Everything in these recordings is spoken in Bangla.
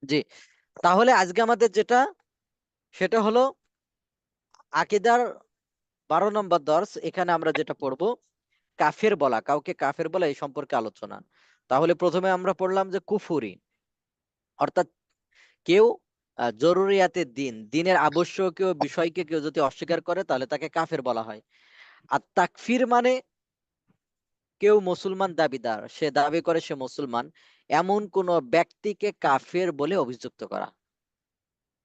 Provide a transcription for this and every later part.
জি, তাহলে আজকে আমাদের যেটা সেটা হলো আকীদার 12 নম্বর দর্স। এখানে আমরা যেটা পড়বো কাফের বলা, কাউকে কাফের বলা, এই সম্পর্কে আলোচনা। তাহলে প্রথমে আমরা পড়লাম যে কুফুরি, অর্থাৎ কেউ জরুরিয়াতের দিনের আবশ্যকীয় বিষয়কে কেউ যদি অস্বীকার করে তাহলে তাকে কাফের বলা হয়। আর তাকফির মানে কেউ মুসলমান দাবিদার, সে দাবি করে সে মুসলমান, এমন কোন ব্যক্তিকে কাফের বলে অভিযুক্ত করা।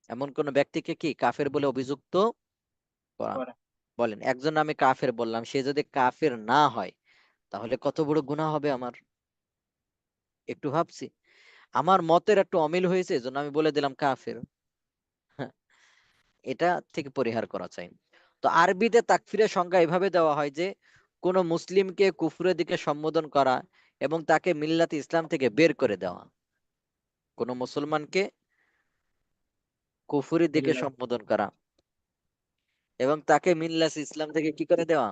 এমন কোন ব্যক্তিকে কি কাফের বলে অভিযুক্ত করা। বলেন, একজন আমি কাফের বললাম, সে যদি কাফের না হয় তাহলে কত বড় গুনাহ হবে আমার। একটু ভাবছি, আমার মতের একটু অমিল হয়েছে, এজন্য আমি বলে দিলাম কাফের। হ্যাঁ, এটা থেকে পরিহার করা চাই। তো আরবিতে তাকফিরের সংজ্ঞা এভাবে দেওয়া হয় যে কোন মুসলিমকে কুফরের দিকে সম্বোধন করা এবং তাকে মিল্লাতে ইসলাম থেকে বের করে দেওয়া। কোন মুসলমানকে কুফরের দিকে সম্বোধন করা এবং তাকে মিল্লাত ইসলাম থেকে কি করে দেওয়া,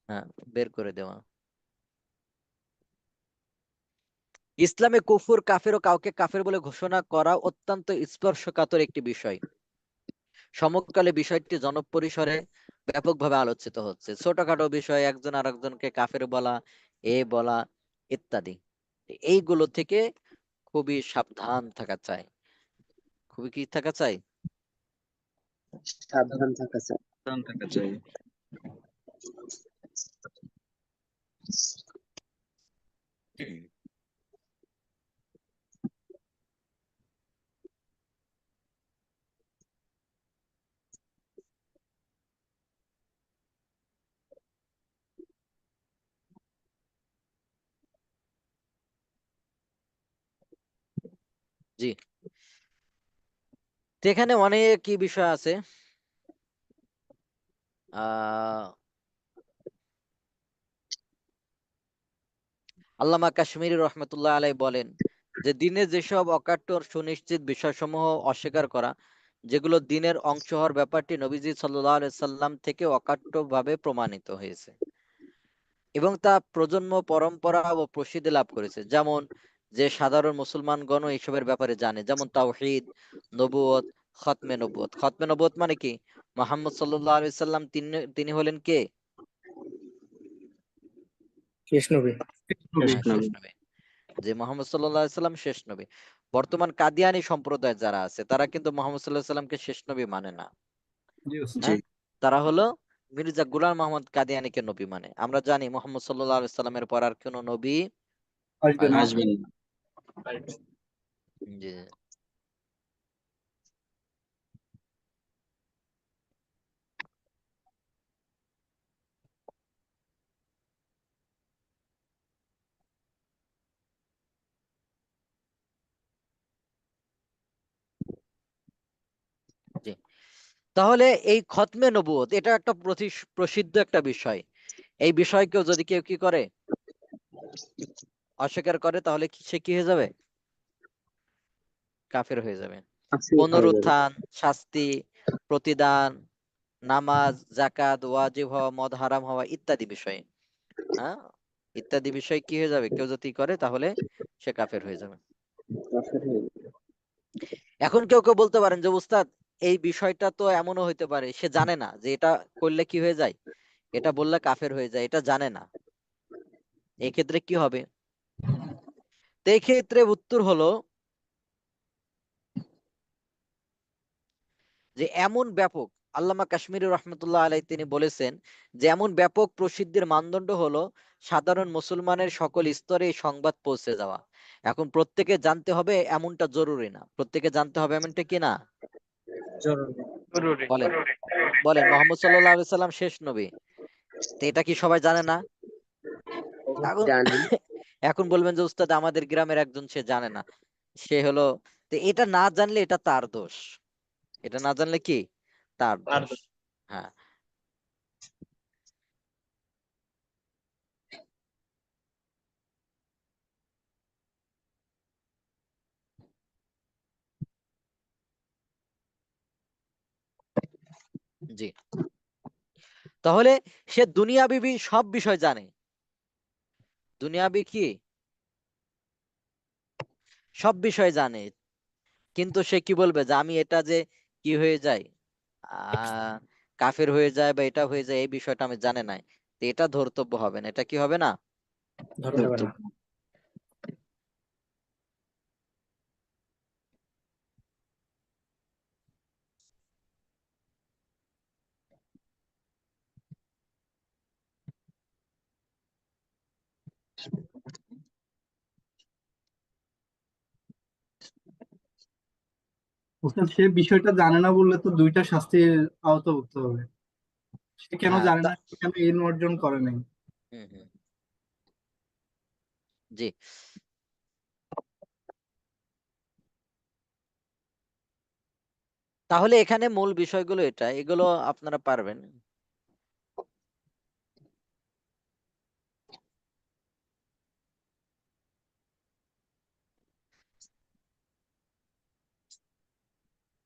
হ্যাঁ, বের করে দেওয়া। ইসলামে কুফর, কাফের ও কাউকে কাফের বলে ঘোষণা করা অত্যন্ত স্পর্শকাতর একটি বিষয়। সমকালে বিষয়টি জনপরিসরে ব্যাপকভাবে আলোচিত হচ্ছে। ছোটখাটো বিষয় একজন আরেকজনকে কাফের বলা, এ বলা ইত্যাদি, এইগুলো থেকে খুবই সাবধান থাকা চাই। খুবই কি থাকা চাই? সাবধান থাকা চাই। জি, তো এখানে অনেক কি বিষয় আছে। আহ আল্লামা কাশ্মীরি রহমতুল্লাহ আলাই বলেন যে দিনে যেসব অকাট্য সুনিশ্চিত বিষয়সমূহ অস্বীকার করা, যেগুলো দিনের অংশ হওয়ার ব্যাপারটি নবীজি সাল্লাল্লাহু আলাইহি সাল্লাম থেকে অকাট্যভাবে প্রমাণিত হয়েছে এবং তা প্রজন্ম পরম্পরা ও প্রসিদ্ধি লাভ করেছে। যেমন যে সাধারণ মুসলমানগণ এইসবের ব্যাপারে জানে, যেমন তাওহীদ, নবুয়ত, খতমে নবুয়ত। খতমে নবুয়ত মানে কি? মুহাম্মদ সাল্লাল্লাহু আলাইহি সাল্লাম তিনি তিনি হলেন কে? শেষ নবী। হ্যাঁ, শেষ নবী। যে মোহাম্মদ সাল্লাল্লাহু আলাইহি সাল্লাম শেষ নবী। বর্তমান কাদিয়ানী সম্প্রদায় যারা আছে তারা কিন্তু মোহাম্মদ সাল্লাল্লাহু আলাইহি সাল্লামকে শেষ নবী মানে না। জি। হ্যাঁ, তারা হলো মির্জা গুলাম মোহাম্মদ কাদিয়ানীকে নবী মানে। আমরা জানি মোহাম্মদ সাল্লাল্লাহু আলাইহি সাল্লামের পর আর কোন নবী আসবেন না। আসবে না। জি, জি। তাহলে এই খতমে নবুয়ত এটা একটা প্রসিদ্ধ একটা বিষয়। এই বিষয়কেও যদি কেউ কি করে, অস্বীকার করে, তাহলে সে কি হয়ে যাবে? কাফের হয়ে যাবে। আসলে হয়ে যাবে। পুনরুত্থান, শাস্তি, প্রতিদান, নামাজ, যাকাত, ওয়াজিব হওয়া, মদ হারাম হওয়া ইত্যাদি বিষয়, হ্যাঁ, ইত্যাদি বিষয় কি হয়ে যাবে, কেউ যদি করে তাহলে সে কাফের হয়ে যাবে। আসলে হয়ে যাবে। এখন কেউ কেউ বলতে পারেন যে উস্তাদ, এই বিষয়টা তো এমনও হইতে পারে সে জানে না যে এটা করলে কি হয়ে যায়, এটা বললে কাফের হয়ে যায়, এটা জানে না, এক্ষেত্রে কি হবে? তো এই ক্ষেত্রে উত্তর হলো যে এমন ব্যাপক, আল্লামা কাশ্মীরি রহমতুল্লাহ আলাই তিনি বলেছেন যে এমন ব্যাপক প্রসিদ্ধির মানদণ্ড হলো সাধারণ মুসলমানের সকল স্তরে এই সংবাদ পৌঁছে যাওয়া। এখন প্রত্যেকে জানতে হবে এমনটা জরুরি না, প্রত্যেকে জানতে হবে এমনটা কি না। জরুরি। বলেন, বলেন মোহাম্মদ সাল্লাল্লাহু আলাইহি সাল্লাম শেষ নবী, তো এটা কি সবাই জানে না? এখন জানি। এখন বলবেন যে উস্তাদ আমাদের গ্রামের একজন সে জানে না, সে হলো, তো এটা না জানলে এটা তার দোষ, এটা না জানলে কি তার দোষ। হ্যাঁ, জি। তাহলে সে দুনিয়াবি সব বিষয় জানে, দুনিয়াবি কি সব বিষয় জানে, কিন্তু সে কি বলবে যে আমি এটা যে কি হয়ে যায়, কাফের হয়ে যায় বা এটা হয়ে যায়, এই বিষয়টা আমি জানে নাই, তো এটা ধর্তব্য হবে না, এটা কি হবে না। ধরতে পারে না। ওস্তাদ সে বিষয়টা জানে না বললে তো দুইটা শাস্তির আওতাভুক্ত হবে। সে কেন হ্যাঁ জানে না, সে কেন ইলম অর্জন করে নাই? হুম হুম, জি। তাহলে এখানে মূল বিষয়গুলো এটা, এগুলো আপনারা পারবেন।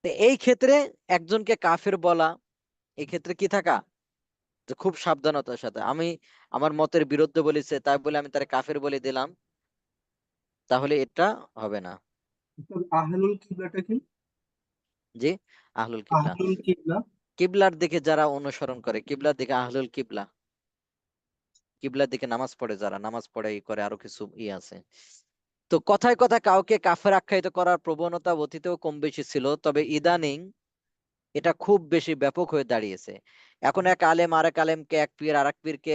তো এই ক্ষেত্রে একজনকে কাফের বলা, এই ক্ষেত্রে কি থাকা, যে খুব সাবধানতার সাথে, আমি আমার মতের বিরুদ্ধে বলেছে তাই বলে আমি তার কাফের বলে দিলাম, তাহলে এটা হবে না। ওস্তাদ, আহলুল কিবলাটা কি? জি, আহলুল কিবলা, আহলুল কিবলা কিবলার দিকে যারা অনুসরণ করে, কিবলার দিকে আহলুল কিবলা, কিবলার দিকে নামাজ পড়ে, যারা নামাজ পড়ে ই করে, আরো কিছু ই আছে। তো কথায় কথায় কাউকে কাফের আখ্যায়িত করার প্রবণতা অতীতেও কম বেশি ছিল, তবে ইদানিং এটা খুব বেশি ব্যাপক হয়ে দাঁড়িয়েছে। এখন এক আলেম আরেক আলেমকে, এক পীর আরেক পীরকে,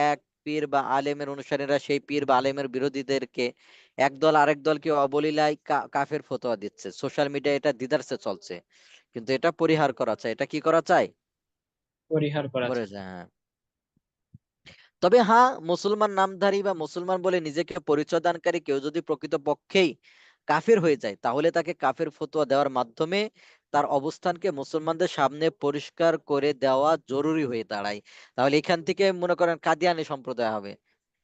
এক পীর বা আলেমের অনুসারীরা সেই পীর বা আলেমের বিরোধীদেরকে, একদল আরেক দলকে অবলীলায় কাফের ফতোয়া দিচ্ছে। সোশ্যাল মিডিয়া এটা দিদারসে চলছে, কিন্তু এটা পরিহার করা চাই। এটা কি করা চাই, পরিহার করা করে যায়। যায়, হ্যাঁ। তবে হ্যাঁ, মুসলমান নামধারী বা মুসলমান বলে নিজেকে পরিচয় দানকারী কেউ যদি প্রকৃতপক্ষেই কাফের হয়ে যায়, তাহলে তাকে কাফের ফতোয়া দেওয়ার মাধ্যমে তার অবস্থানকে মুসলমানদের সামনে পরিষ্কার করে দেওয়া জরুরি হয়ে দাঁড়ায়। তাহলে এখান থেকে মনে করেন কাদিয়ানি সম্প্রদায় হবে,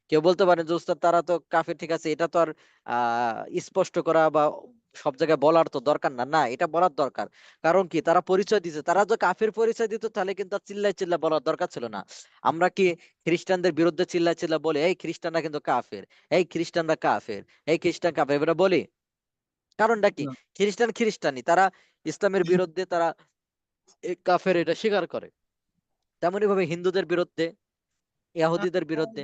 কেউ বলতে পারেন যে উস্তাদ তারা তো কাফের, ঠিক আছে, এটা তো আর স্পষ্ট করা বা সব জায়গায় বলার তো দরকার না, না এটা বলার দরকার। কারণ কি, তারা পরিচয় দিচ্ছে, তারা যদি কাফের পরিচয় দিত তাহলে কিন্তু আর চিল্লাই চিল্লা বলার দরকার ছিল না। আমরা কি খ্রিস্টানদের বিরুদ্ধে চিল্লাই চিল্লা বলে এই খ্রিস্টানরা কিন্তু কাফের, এই খ্রিস্টানরা কাফের, এই খ্রিস্টান কাফের, এটা বলি? কারণটা কি, না। খ্রিস্টান খ্রিস্টানই, তারা ইসলামের বিরুদ্ধে, তারা এই কাফের এটা স্বীকার করে। তেমনি ভাবে হিন্দুদের বিরুদ্ধে, ইহুদিদের বিরুদ্ধে।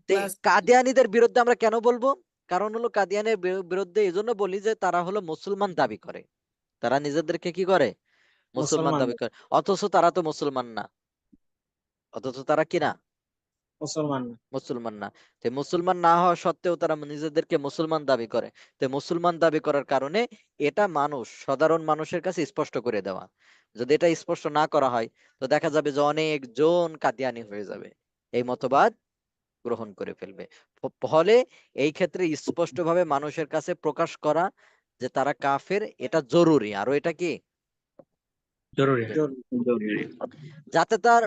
তো এই কাদিয়ানীদের বিরুদ্ধে আমরা কেন বলবো, কারণ হলো কাদিয়ানের বিরুদ্ধে এই জন্য বলি যে তারা হলো মুসলমান দাবি করে, তারা নিজেদেরকে কি করে, মুসলমান মুসলমান, দাবি করে, অথচ তারা তো মুসলমান না, অথচ তারা কি না, মুসলমান না। মুসলমান না। তো মুসলমান না হওয়া সত্ত্বেও তারা নিজেদেরকে মুসলমান দাবি করে। তো মুসলমান দাবি করার কারণে এটা মানুষ, সাধারণ মানুষের কাছে স্পষ্ট করে দেওয়া। যদি এটা স্পষ্ট না করা হয়, তো দেখা যাবে যে অনেকজন কাদিয়ানি হয়ে যাবে, এই মতবাদ গ্রহণ করে ফেলবে। ফলে এই ক্ষেত্রে স্পষ্টভাবে মানুষের কাছে প্রকাশ করা যে তারা কাফের, এটা জরুরি। আরো এটা কি জরুরি। জরুরি। যাতে তার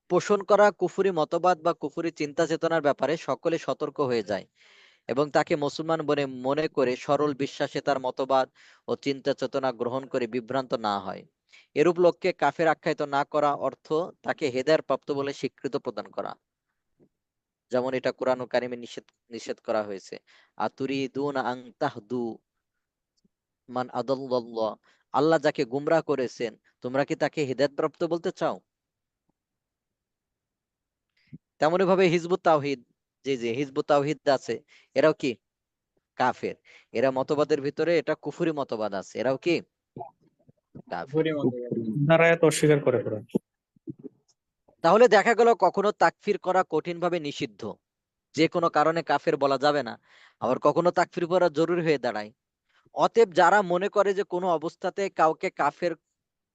পোষণ করা কুফরি মতবাদ বা কুফরি চিন্তা চেতনার ব্যাপারে সকলে সতর্ক হয়ে যায় এবং তাকে মুসলমান বলে মনে করে সরল বিশ্বাসে তার মতবাদ ও চিন্তা চেতনা গ্রহণ করে বিভ্রান্ত না হয়। এরূপ লোককে কাফের আখ্যায়িত না করা অর্থ তাকে হেদায়েত প্রাপ্ত বলে স্বীকৃত প্রদান করা, যেমন এটা কোরআন ও কারিমে নিষেধ নিষেধ করা হয়েছে। আতুরিদুন আন তাহদু মান আদাল্লাল্লাহ, আল্লাহ যাকে গুমরাহ করেছেন তোমরা কি তাকে হেদায়েত প্রাপ্ত বলতে চাও? তেমনি ভাবে হিজবুত তাওহীদ, যে হিজবুত তাওহীদ আছে, এরাও কি কাফের। এরা মতবাদের ভিতরে এটা কুফরি মতবাদ আছে, এরাও কি কাফের। তারা এত অস্বীকার করে পুরো। তাহলে দেখা গেল কখনো তাকফির করা কঠিনভাবে নিষিদ্ধ, যে কোনো কারণে কাফের বলা যাবে না, আবার কখনো তাকফির করা জরুরি হয়ে দাঁড়ায়। অতএব যারা মনে করে যে কোনো অবস্থাতে কাউকে কাফের,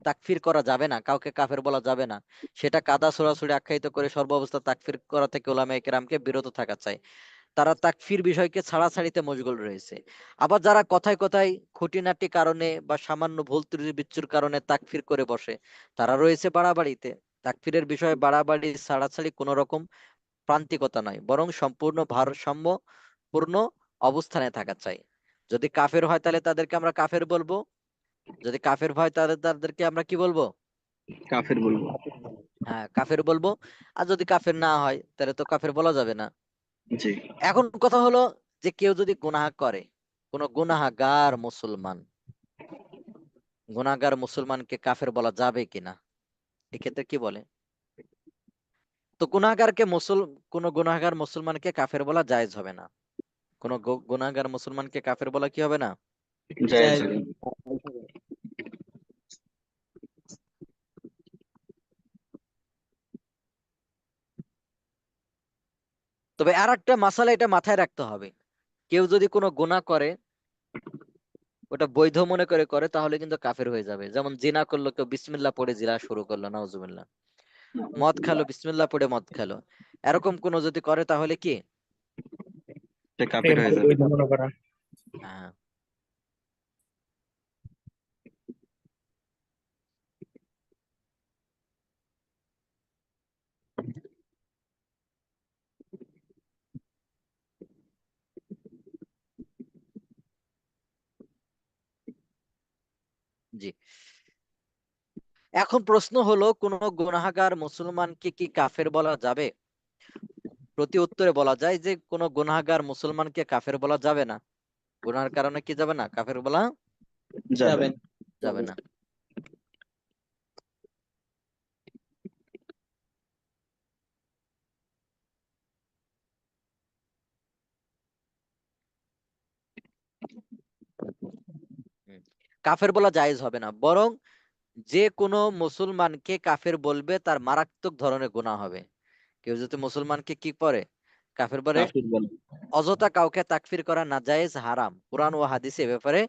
তাকফির করা যাবে না, কাউকে কাফের বলা যাবে না, সেটা কাদা ছড়াছড়ি আখ্যায়িত করে সর্বাবস্থা তাকফির করা থেকে উলামায়ে কেরামকে বিরত থাকা চাই। তারা তাকফির বিষয়কে ছাড়াছাড়িতে মশগুল রয়েছে। আবার যারা কথায় কথায় খুঁটিনাটি কারণে বা সামান্য ভুল ত্রুটি বিচ্যুর কারণে তাকফির করে বসে, তারা রয়েছে বাড়াবাড়িতে। তাকফিরের বিষয়ে বাড়াবাড়ি ছাড়াছাড়ি কোন রকম প্রান্তিকতা নয়, বরং সম্পূর্ণ ভারসাম্য পূর্ণ অবস্থানে থাকা চাই। যদি কাফের হয় তাহলে তাদেরকে আমরা কাফের বলবো, যদি কাফের হয় তাহলে তাদেরকে আমরা কি বলবো, কাফের বলবো। হ্যাঁ কাফের বলবো। আর যদি কাফের না হয় তাহলে তো কাফের বলা যাবে না। জি। এখন কথা হলো যে কেউ যদি গুনাহ করে, কোন গুনাহগার মুসলমান, গুনাহগার মুসলমানকে কাফের বলা যাবে কিনা, এক্ষেত্রে কি বলে? তো কোন গুনাহগার মুসলমানকে কাফের বলা জায়েজ হবে না। কোন গুনাহগার মুসলমানকে কাফের বলা কি হবে না? জায়েজ জায়েজ। হবে। তবে আর একটা মাসালা এটা মাথায় রাখতে হবে, কেউ যদি কোনো গুনাহ করে ওটা বৈধ মনে করে করে তাহলে কিন্তু কাফের হয়ে যাবে। যেমন জিনা করলো, কেউ বিসমিল্লাহ পড়ে জিনা শুরু করলো, নাউজুবিল্লাহ। মদ খালো, বিসমিল্লাহ পড়ে মদ খালো, এরকম কোন যদি করে তাহলে কি? সে কাফের প্রেম হয়ে যাবে। বৈধ মনে করা। হ্যাঁ। জি, এখন প্রশ্ন হলো কোন গুনাহগার মুসলমানকে কি কাফের বলা যাবে? প্রতি উত্তরে বলা যায় যে কোন গুনাহগার মুসলমানকে কাফের বলা যাবে না। গুনার কারণে কি যাবে না, কাফের বলা যাবে। যাবেন। যাবে না। হুম। কাফের বলা জায়েজ হবে না, বরং যে কোনো মুসলমানকে কাফের বলবে তার মারাত্মক ধরনের গুনাহ হবে। কেউ যদি মুসলমানকে কি করে, কাফের বলে, কাফির বলে। অযথা কাউকে তাকফির করা নাজায়েজ, হারাম। কুরআন ও হাদিসে এ ব্যাপারে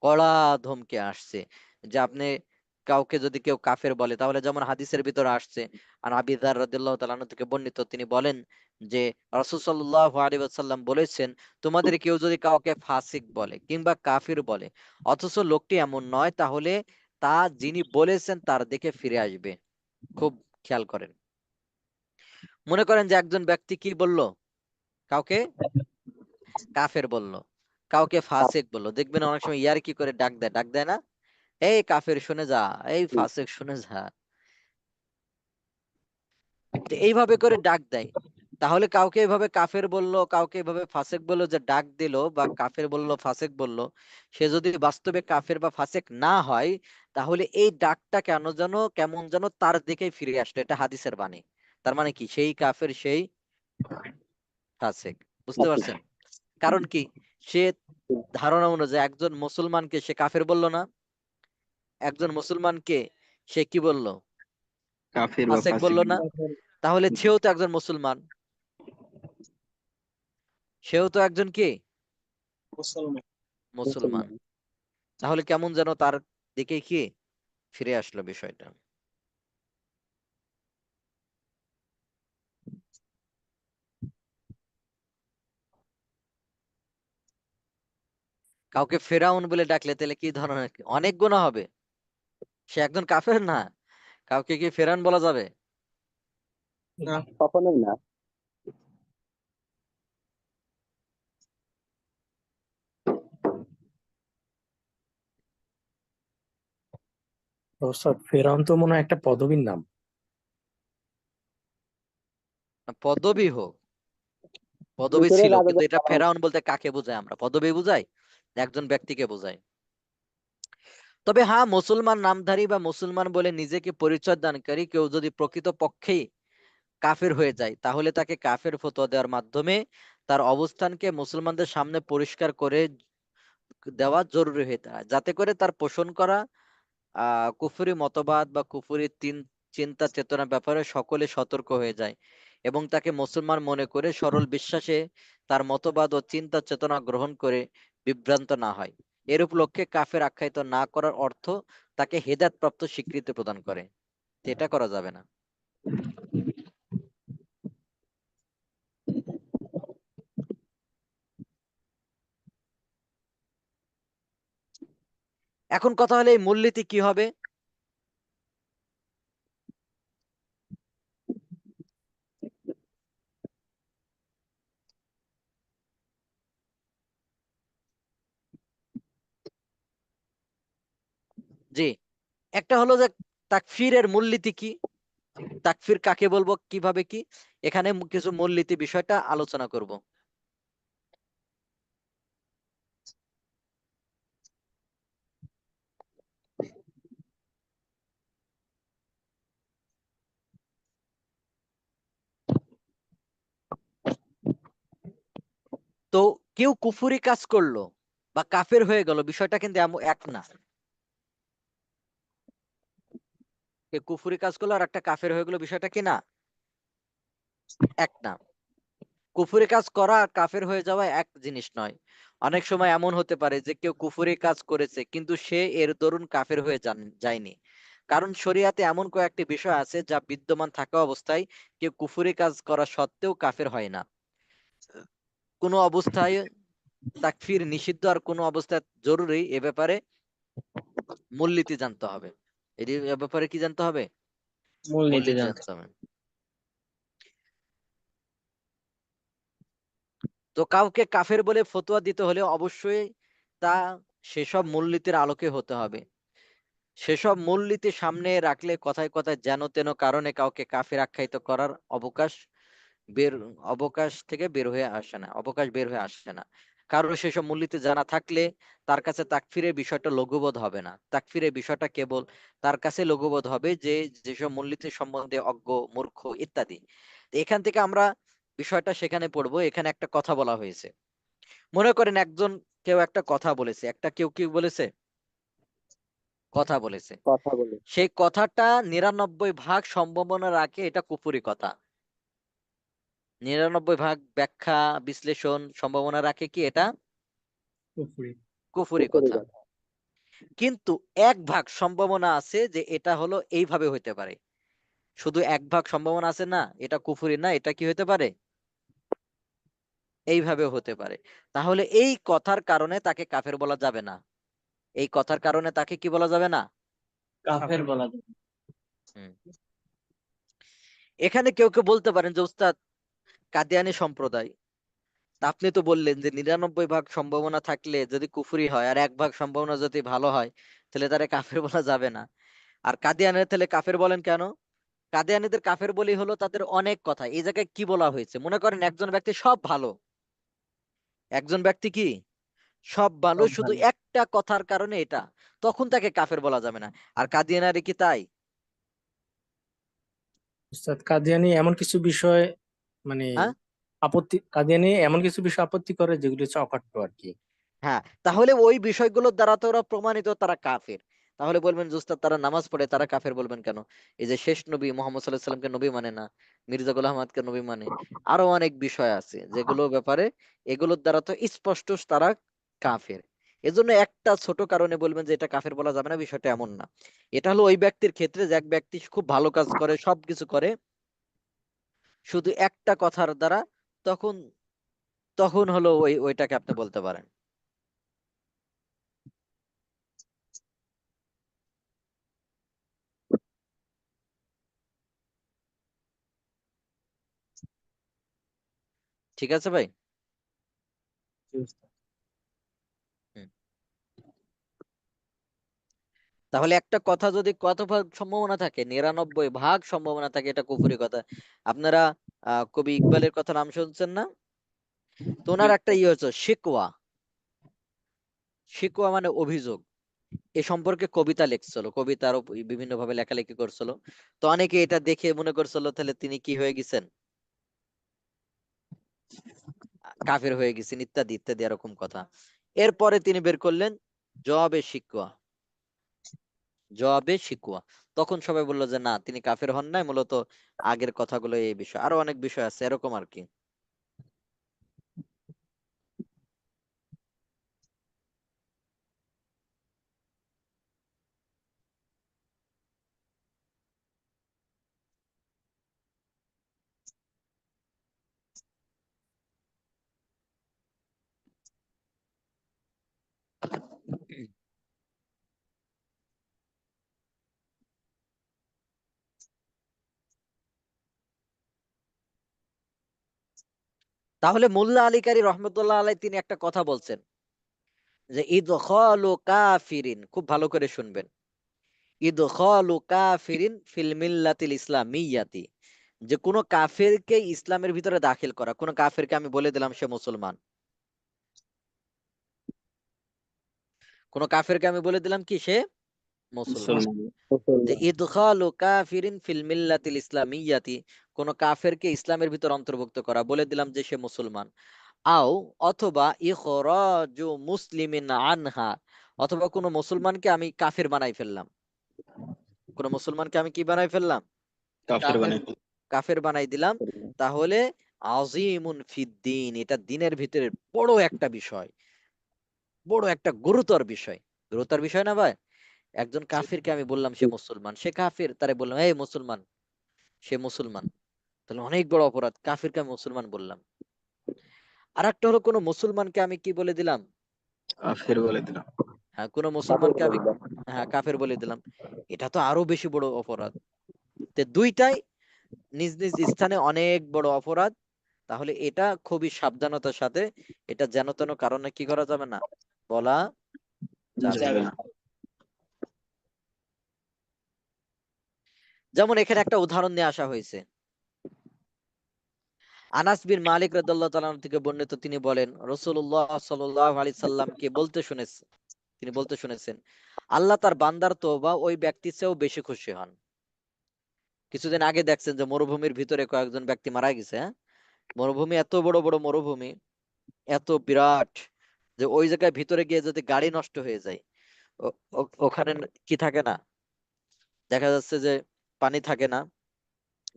কড়া ধমকে আসছে যে আপনি কাউকে যদি কেউ কাফের বলে, তাহলে যেমন হাদিসের ভিতরে আসছে, আর আবি যার রাদিয়াল্লাহু তাআলা আনহু থেকে বর্ণিত, তিনি বলেন যে রাসূল সাল্লাল্লাহু আলাইহি ওয়াসাল্লাম বলেছেন, তোমাদের কেউ যদি কাউকে ফাসিক বলে কিংবা কাফির বলে অথচ লোকটি এমন নয়, তাহলে তা যিনি বলেছেন তার দিকে ফিরে আসবে। খুব খেয়াল করেন। মনে করেন যে একজন ব্যক্তি কি বলল, কাউকে কাফের বলল, কাউকে ফাসিক বলল, দেখবেন অনেক সময় ইয়ারকি করে ডাক দেয়, ডাক দেয় না, এই কাফের শুনে যা, এই ফাসিক শুনে যা। তো এইভাবে করে ডাক দেয়। তাহলে কাউকে এভাবে কাফের বলল, কাউকে এভাবে ফাসিক বললো, যে ডাক দিল বা কাফের বলল ফাসিক বলল, সে যদি বাস্তবে কাফের বা ফাসিক না হয়, তাহলে এই ডাকটা কেন যেন কেমন যেন তার দিকেই ফিরে আসলো। এটা হাদিসের বাণী। তার মানে কি, সেই কাফের সেই ফাসিক। বুঝতে পারছেন? কারণ কি, সে ধারণা অনুযায়ী একজন মুসলমানকে সে কাফের বলল না, একজন মুসলমানকে সে কি বলল, কাফির বা ফাসেক ফাসিক। বলল না। তাহলে সেও তো একজন মুসলমান, সেও তো একজন কি মুসলমান। মুসলমান। তাহলে কেমন যেন তার দিকে কি ফিরে আসলো বিষয়টা। কাউকে ফেরাউন বলে ডাকলে তাহলে কি ধরনের, অনেক গুনাহ হবে। সে একজন কাফের না, কাউকে কি ফেরাউন বলা যাবে? না। কখনোই না। ওস্তাদ, ফেরাউন তো মনে হয় একটা পদবীর নাম। পদবী হোক, পদবী মিশরের ছিল, রাজা কিন্তু এটা ফেরাউন বলতে কাকে বোঝায়? আমরা পদবী বুঝাই, একজন ব্যক্তিকে বোঝায়। তবে হ্যাঁ, মুসলমান নামধারী বা মুসলমান বলে নিজেকে পরিচয় দানকারী কেউ যদি প্রকৃত পক্ষেই কাফের হয়ে যায়, তাহলে তাকে কাফের ফতোয়া দেওয়ার মাধ্যমে তার অবস্থানকে মুসলমানদের সামনে পরিষ্কার করে দেওয়া জরুরি হয়ে দাঁড়ায়, যাতে করে তার পোষণ করা কুফরি মতবাদ বা কুফরি চিন্তা চেতনার ব্যাপারে সকলে সতর্ক হয়ে যায় এবং তাকে মুসলমান মনে করে সরল বিশ্বাসে তার মতবাদ ও চিন্তা চেতনা গ্রহণ করে বিভ্রান্ত না হয়। এরূপ লক্ষ্যে কাফের আখ্যায়িত না করার অর্থ তাকে হেদায়েত প্রাপ্ত স্বীকৃতি প্রদান করে। এটা করা যাবে না। এখন কথা হলো এই মূলনীতি কি হবে? জি, একটা হলো যে তাকফিরের মূলনীতি কি, তাকফির কাকে বলবো, কিভাবে কি, এখানে কিছু মূলনীতি বিষয়টা আলোচনা করব। তো কেউ কুফরি কাজ করলো বা কাফের হয়ে গেল, বিষয়টা কিন্তু এমন এক না। কেউ কুফরি কাজ করলো আর একটা কাফের হয়ে গেল, বিষয়টা কি না এক না। কুফরি কাজ করা আর কাফের হয়ে যাওয়া এক জিনিস নয়। অনেক সময় এমন হতে পারে যে কেউ কুফরি কাজ করেছে কিন্তু সে এর দরুন কাফের হয়ে যায়নি। কারণ শরিয়াতে এমন কয়েকটি বিষয় আছে যা বিদ্যমান থাকা অবস্থায় কেউ কুফরি কাজ করা সত্ত্বেও কাফের হয় না। কোনো অবস্থায় তাকফির নিষিদ্ধ আর কোনো অবস্থায় জরুরি, এ ব্যাপারে মূলনীতি জানতে হবে। এ ব্যাপারে কি জানতে হবে? মূলনীতি মূলনীতি জানতে জানতে হবে। তো কাউকে কাফের বলে ফতোয়া দিতে হলে অবশ্যই তা সেসব মূলনীতির আলোকে হতে হবে। সেসব মূলনীতি সামনে রাখলে কথায় কথায় যেন তেন কারণে কাউকে কাফের আখ্যায়িত করার বের অবকাশ থেকে বের হয়ে আসে না, অবকাশ বের হয়ে আসে না। কারণ সেসব মূলনীতি জানা থাকলে তার কাছে তাকফিরের বিষয়টা লঘুবোধ হবে না। তাকফিরের বিষয়টা কেবল তার কাছে লঘুবোধ হবে যে যেসব মূলনীতি সম্বন্ধে অজ্ঞ, মূর্খ ইত্যাদি। তো এখান থেকে আমরা বিষয়টা সেখানে পড়বো। এখানে একটা কথা বলা হয়েছে। মনে করেন কেউ একটা কথা বলেছে, কেউ কি বলেছে, কথা বলেছে। কথা বলে সেই কথাটা 99 ভাগ সম্ভাবনা রাখে এটা কুফুরি কথা। 99 ভাগ ব্যাখ্যা, বিশ্লেষণ সম্ভাবনা রাখে কি এটা কুফরি। কুফুরি কুফরি কথা। কথা। কিন্তু 1 ভাগ সম্ভাবনা আছে যে এটা হলো এইভাবে হইতে পারে। শুধু 1 ভাগ সম্ভাবনা আছে না, এটা কুফুরি না, এটা কি হতে পারে, এইভাবে হতে পারে। তাহলে এই কথার কারণে তাকে কাফের বলা যাবে না। এই কথার কারণে তাকে কি বলা যাবে না? কাফের বলা যায়। হুম। এখানে কেউ কেউ বলতে পারেন যে উস্তাদ, কাদিয়ানী সম্প্রদায়, তা আপনি তো বললেন যে 99 ভাগ সম্ভাবনা থাকলে যদি কুফরি হয় আর 1 ভাগ সম্ভাবনা যদি ভালো হয় তাহলে তারে কাফের বলা যাবে না। আর কাদিয়ানের তাহলে কাফের বলেন কেন? কাদিয়ানীদের কাফের বলি হলো তাদের অনেক কথা। এই জায়গায় কি বলা হয়েছে, মনে করেন একজন ব্যক্তি সব ভালো, একজন ব্যক্তি কি সব ভালো, সব শুধু ভালো। একটা কথার কারণে এটা, তখন তাকে কাফের বলা যাবে না। আর কাদিয়ানারি কি তাই? উস্তাদ কাদিয়ানী এমন কিছু বিষয় মানে হ্যাঁ, কাদিয়ানী এমন কিছু বিষয় আপত্তি করে যেগুলো হচ্ছে অকাট্য আর কি। হ্যাঁ, তাহলে ওই বিষয়গুলোর দ্বারা তো ওরা প্রমাণিত তারা কাফের। তাহলে বলবেন যে উস্তাদ তারা নামাজ পড়ে, তারা কাফের বলবেন কেন? এই যে শেষ নবী মোহাম্মদ সাল্লাল্লাহু আলাইহি সাল্লামকে নবী মানে না, মির্জা গোলাম আহমদকে নবী মানে, আরো অনেক বিষয় আছে যেগুলো ব্যাপারে এগুলোর দ্বারা তো স্পষ্ট তারা কাফের। এজন্য একটা ছোট কারণে বলবেন যে এটা কাফের বলা যাবে না, বিষয়টা এমন না। এটা হলো ওই ব্যক্তির ক্ষেত্রে যে এক ব্যক্তি খুব ভালো কাজ করে, সবকিছু করে, শুধু একটা কথার দ্বারা, তখন তখন হলো ওইটাকে আপনি বলতে পারেন। ঠিক আছে ভাই? জি উস্তাদ। হুম। তাহলে একটা কথা যদি কত ভাগ সম্ভাবনা থাকে, 99 ভাগ সম্ভাবনা থাকে এটা কুফুরি কথা। আপনারা কবি ইকবালের কথা নাম শুনছেন না? তো ওনার একটা ইয়ে হচ্ছে শিকওয়া। শিকওয়া মানে অভিযোগ। এ সম্পর্কে কবিতা লিখছিল, কবিতারও বিভিন্ন ভাবে লেখালেখি করছিল। তো অনেকে এটা দেখে মনে করছিল তাহলে তিনি কি হয়ে গেছেন, কাফের হয়ে গেছেন, ইত্যাদি ইত্যাদি এরকম কথা। এরপরে তিনি বের করলেন জবাবে শিকওয়া, জবাবে শিকওয়া। তখন সবাই বললো যে না, তিনি কাফের হন নাই, মূলত আগের কথাগুলো এই বিষয়, আরো অনেক বিষয় আছে এরকম আর কি। তাহলে মোল্লা আলী কারি রহমতুল্লাহ আলাই তিনি একটা কথা বলছেন যে ইদখালু কাফিরিন, খুব ভালো করে শুনবেন, ইদখালু কাফিরিন ফিল মিল্লাতিল ইসলামিয়াতি, যে কোনো কাফেরকে ইসলামের ভিতরে দাখিল করা। কোন কাফেরকে আমি বলে দিলাম সে মুসলমান, কোন কাফেরকে আমি বলে দিলাম কি সে মুসলমান, মুসলমান। যে ইদখালু কাফিরিন ফিল মিল্লাতিল ইসলামিয়াতি, কোন কাফেরকে ইসলামের ভিতর অন্তর্ভুক্ত করা, বলে দিলাম যে সে মুসলমান। আও অথবা ইখরাজু মুসলিমিন আনহা, অথবা কোনো মুসলমানকে আমি কাফির বানাই ফেললাম। কোনো মুসলমানকে আমি কি বানাই ফেললাম? কাফের বানাই কাফের বানাই দিলাম। তাহলে আজিমুন ফিদ্দিন, এটা দিনের ভিতরে বড় একটা বিষয়, বড় একটা গুরুতর বিষয়। গুরুতর বিষয় না ভাই? একজন কাফিরকে আমি বললাম সে মুসলমান, সে কাফির, তারে বললাম এই মুসলমান, সে মুসলমান, তাহলে অনেক বড় অপরাধ। কাফিরকে আমি মুসলমান বললাম। আর একটা হলো কোনো মুসলমানকে আমি কি বলে দিলাম? কাফের বলে দিলাম। হ্যাঁ, কোনো মুসলমানকে আমি হ্যাঁ কাফের বলে দিলাম। এটা তো আরো বেশি বড় অপরাধ। তো দুইটাই নিজ নিজ স্থানে অনেক বড় অপরাধ। তাহলে এটা খুবই সাবধানতার সাথে, এটা যেন তেন কারণে কি করা যাবে না, বলা যাবে যাবে না। না। যেমন এখানে একটা উদাহরণ নিয়ে আসা হয়েছে। আনাস বিন মালিক রাদিয়াল্লাহু তাআলা থেকে বর্ণিত, তিনি বলেন রাসূলুল্লাহ সাল্লাল্লাহু আলাইহি সাল্লামকে তিনি বলতে শুনেছেন, আল্লাহ তার বান্দার তওবা ওই ব্যক্তির চেয়েও বেশি খুশি হন। কিছুদিন আগে দেখছেন যে মরুভূমির ভিতরে কয়েকজন ব্যক্তি মারা গেছে, হ্যাঁ? মরুভূমি এত বড় বড় মরুভূমি, এত বিরাট, যে ওই জায়গায় ভিতরে গিয়ে যদি গাড়ি নষ্ট হয়ে যায়, ওখানে কি থাকে না, দেখা যাচ্ছে যে পানি থাকে না,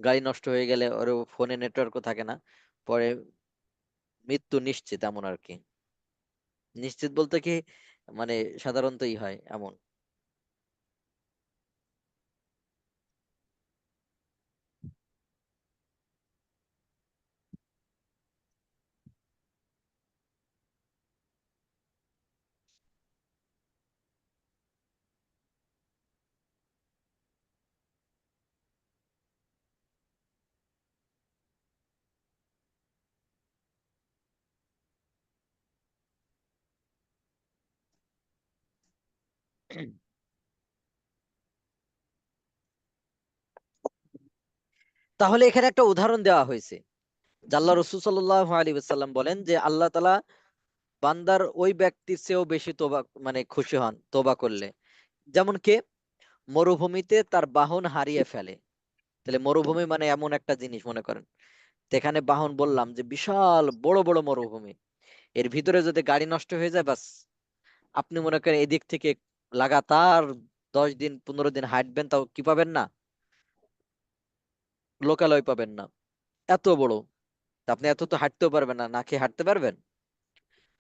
গাড়ি নষ্ট হয়ে গেলে ওর ফোনে নেটওয়ার্কও থাকে না, পরে মৃত্যু নিশ্চিত, এমন আর কি। নিশ্চিত বলতে কি, মানে সাধারণতই হয় এমন। তাহলে এখানে একটা উদাহরণ দেওয়া হয়েছে, যে আল্লাহ রাসূল সাল্লাল্লাহু আলাইহি ওয়াসাল্লাম বলেন যে আল্লাহ তাআলা বান্দার ওই ব্যক্তির চেয়েও বেশি তোবা, মানে খুশি হন তোবা করলে। যেমন কে মরুভূমিতে তার বাহন হারিয়ে ফেলে। তাহলে মরুভূমি মানে এমন একটা জিনিস, মনে করেন তো এখানে বাহন বললাম যে বিশাল বড় বড় মরুভূমি, এর ভিতরে যদি গাড়ি নষ্ট হয়ে যায়, বাস আপনি মনে করেন এদিক থেকে লাগাতার 10 দিন 15 দিন হাঁটবেন, তাও কি পাবেন না, লোকালয় পাবেন না, এত বড়। তা আপনি এত তো হাঁটতেও পারবেন না, না খেয়ে হাঁটতে পারবেন?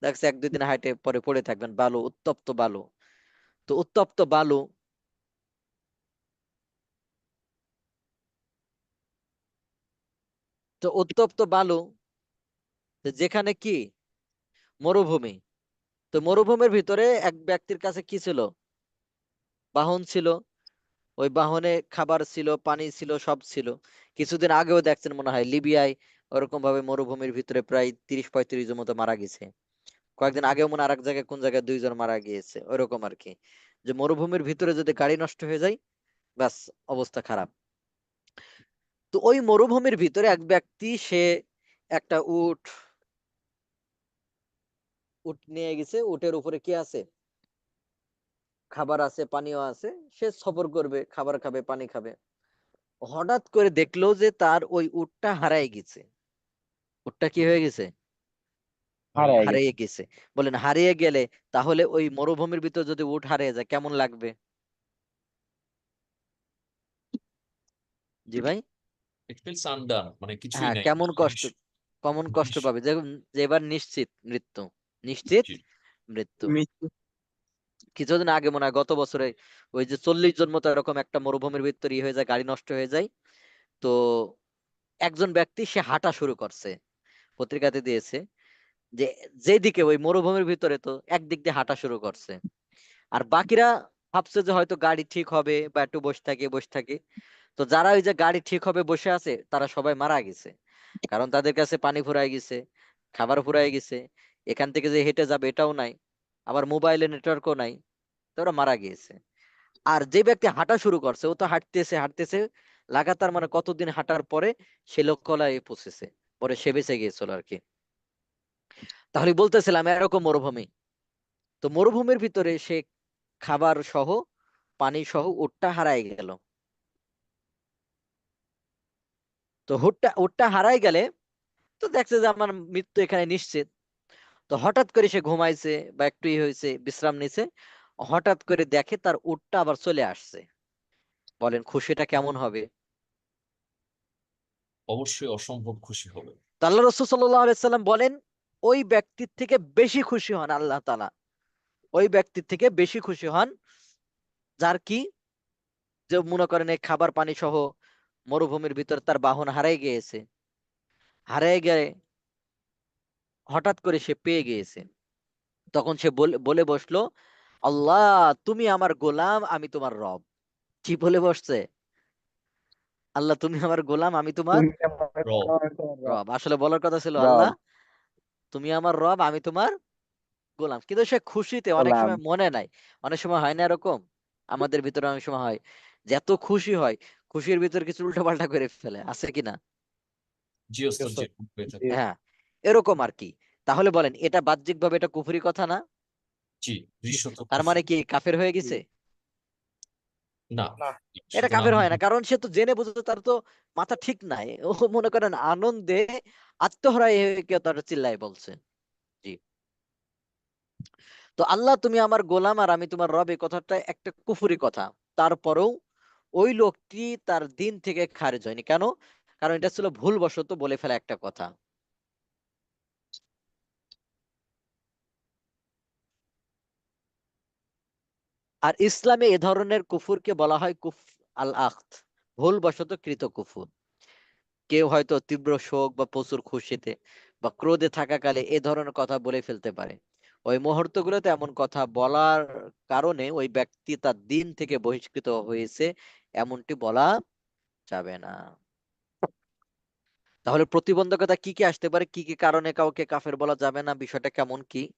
দেখছে 1-2 দিন হাঁটে পরে পড়ে থাকবেন, বালু, উত্তপ্ত বালু। তো উত্তপ্ত বালু, তো উত্তপ্ত বালু, তো যেখানে কি মরুভূমি, তো মরুভূমির ভিতরে এক ব্যক্তির কাছে কি ছিল, বাহন ছিল। ওই বাহনে খাবার ছিল, পানি ছিল, সব ছিল। কিছুদিন আগেও দেখছেন মনে হয় লিবিয়ায় ওরকম ভাবে মরুভূমির ভিতরে প্রায় 30-35 জন মতো মারা গেছে। কয়েকদিন আগেও মনে হয় আরেক জায়গায়, কোন জায়গায় 2 জন মারা গিয়েছে, ওইরকম আর কি। যে মরুভূমির ভিতরে যদি গাড়ি নষ্ট হয়ে যায়, ব্যাস অবস্থা খারাপ। তো ওই মরুভূমির ভিতরে এক ব্যক্তি, সে একটা উট উট নিয়ে গেছে, উটের উপরে কি আছে, খাবার আছে, পানিও আছে, সে সফর করবে, খাবার খাবে, পানি খাবে। হঠাৎ করে দেখলো যে তার ওই উটটা হারায় গেছে। উটটা কি হয়ে গেছে, হারায় গেছে। হারিয়ে গেছে। বলেন হারিয়ে গেলে তাহলে ওই মরুভূমির ভিতর যদি উট হারিয়ে যায় কেমন লাগবে? জি ভাই? ইট ফিলস আনডান, মানে কিছুই হ্যাঁ, নাই। কেমন কষ্ট, নিশ- কেমন কষ্ট নিশ- পাবে, যে যে এবার নিশ্চিত মৃত্যু, নিশ্চিত জি। মৃত্যু। মৃত্যু। কিছুদিন আগে মনে হয় গত বছরে ওই যে 40 জন মতো এরকম একটা মরুভূমির ভিতরে ইয়ে হয়ে যায়, গাড়ি নষ্ট হয়ে যায়। তো একজন ব্যক্তি সে হাঁটা শুরু করছে, পত্রিকাতে দিয়েছে যে যেদিকে ওই মরুভূমির ভিতরে, তো একদিক দিয়ে হাঁটা শুরু করছে। আর বাকিরা ভাবছে যে হয়তো গাড়ি ঠিক হবে বা একটু বসে থাকে বসে থাকে। তো যারা ওই যে গাড়ি ঠিক হবে বসে আছে, তারা সবাই মারা গেছে। কারণ তাদের কাছে পানি ফুরায় গেছে, খাবার ফুরায় গেছে, এখান থেকে যে হেঁটে যাবে এটাও নাই, আবার মোবাইলে নেটওয়ার্কও নাই, তো ওরা মারা গিয়েছে। আর যে ব্যক্তি হাঁটা শুরু করছে, ও তো হাঁটতেছে হাঁটতেছে লাগাতার, মানে কতদিন হাঁটার পরে সে লক্ষ্যলায় পৌঁছেছে, পরে সে বেঁচে গিয়েছিল আর কি। তাহলে বলতেছিলাম এরকম মরুভূমি, তো মরুভূমির ভিতরে সে খাবার সহ পানি সহ উটটা হারায় গেল। তো উটটা হারায় গেলে তো দেখছে যে আমার মৃত্যু এখানে নিশ্চিত। তো হঠাৎ করে সে ঘুমাইছে বা একটু হয়েছে, বিশ্রাম নিছে, হঠাৎ করে দেখে তার উটটা আবার চলে আসছে। বলেন খুশিটা কেমন হবে? অবশ্যই অসম্ভব খুশি হবে। তো আল্লাহ রাসূল সাল্লাল্লাহু আলাইহি সাল্লাম বলেন, ওই ব্যক্তির থেকে বেশি খুশি হন আল্লাহ তাআলা, ওই ব্যক্তির থেকে বেশি খুশি হন যার কি, যে মনে করেন এই খাবার পানি সহ মরুভূমির ভিতর তার বাহন হারাই গিয়েছে, হারাই গিয়ে হঠাৎ করে সে পেয়ে গিয়েছে। তখন সে বলে বসলো, আল্লাহ তুমি আমার গোলাম, আমি তোমার রব। কি বলে বসছে? আল্লাহ তুমি আমার গোলাম, আমি তোমার তুমি আমার রব। রব। রব। আসলে বলার কথা ছিল রব আল্লাহ তুমি আমার রব, আমি তোমার গোলাম। কিন্তু সে খুশিতে অনেক গোলাম। সময় মনে নাই, অনেক সময় হয় না এরকম, আমাদের ভিতরে অনেক সময় হয় যে এত খুশি হয়, খুশির ভিতর কিছু উল্টাপাল্টা করে ফেলে, আছে কিনা? জি ওস্তাদ, জি হয়ে থাকে। জি। হ্যাঁ, এরকম আর কি। তাহলে বলেন এটা বাহ্যিক ভাবে এটা কুফরি কথা না? জি, দৃশ্যত তার কুফর। মানে কি কাফের হয়ে গেছে? না, না। এটা সেটা না কাফের হয় না, হলে- কারণ সে তো জেনে বুঝে তার তো মাথা ঠিক নাই, ও মনে করেন আনন্দে আত্মহারা কেউ তার চিল্লায় বলছে। জি। তো আল্লাহ তুমি আমার গোলাম আর আমি তোমার রব, এই কথাটা একটা কুফরি কথা। তারপরেও ওই লোকটি তার দিন থেকে খারিজ হয়নি কেন? কারণ এটা ছিল ভুলবশত বলে ফেলা একটা কথা। আর ইসলামে এ ধরনের কুফুরকে বলা হয় কুফ আল আখত, ভুলবশত কৃত কুফুর। কেউ হয়তো তীব্র শোক বা প্রচুর খুশিতে বা ক্রোধে থাকাকালে এ ধরনের কথা বলে ফেলতে পারে। ওই মুহূর্তগুলোতে এমন কথা বলার কারণে ওই ব্যক্তি তার দিন থেকে বহিষ্কৃত হয়েছে, এমনটি বলা যাবে না। তাহলে প্রতিবন্ধকতা কি কি আসতে পারে, কি কি কারণে কাউকে কাফের বলা যাবে না, বিষয়টা কেমন কি?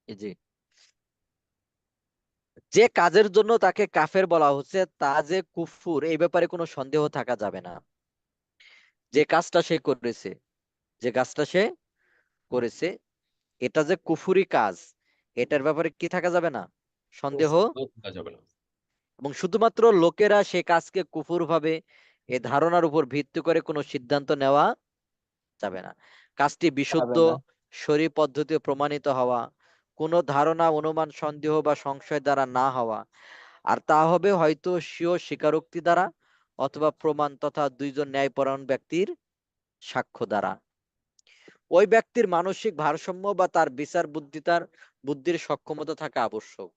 এই যে যে কাজের জন্য তাকে কাফের বলা হচ্ছে তা যে কুফুর, এই ব্যাপারে কোনো সন্দেহ থাকা যাবে না। যে কাজটা সে করেছে, যে কাজটা সে করেছে এটা যে কুফুরি কাজ, এটার ব্যাপারে কি থাকা যাবে না? কোনো সন্দেহ। সন্দেহ থাকা যাবে না। এবং শুধুমাত্র লোকেরা সে কাজকে কুফুর ভাবে এ ধারণার উপর ভিত্তি করে কোনো সিদ্ধান্ত নেওয়া যাবে না। কাজটি বিশুদ্ধ যাবে না। শরী পদ্ধতি প্রমাণিত হওয়া, কোনো ধারণা অনুমান সন্দেহ বা সংশয় দ্বারা না হওয়া, আর তা হবে হয়তো স্বীয় স্বীকারোক্তি দ্বারা অথবা প্রমাণ তথা দুইজন ন্যায়পরায়ণ ব্যক্তির সাক্ষ্য দ্বারা। ওই ব্যক্তির মানসিক ভারসাম্য বা তার বিচার বুদ্ধির সক্ষমতা থাকা আবশ্যক।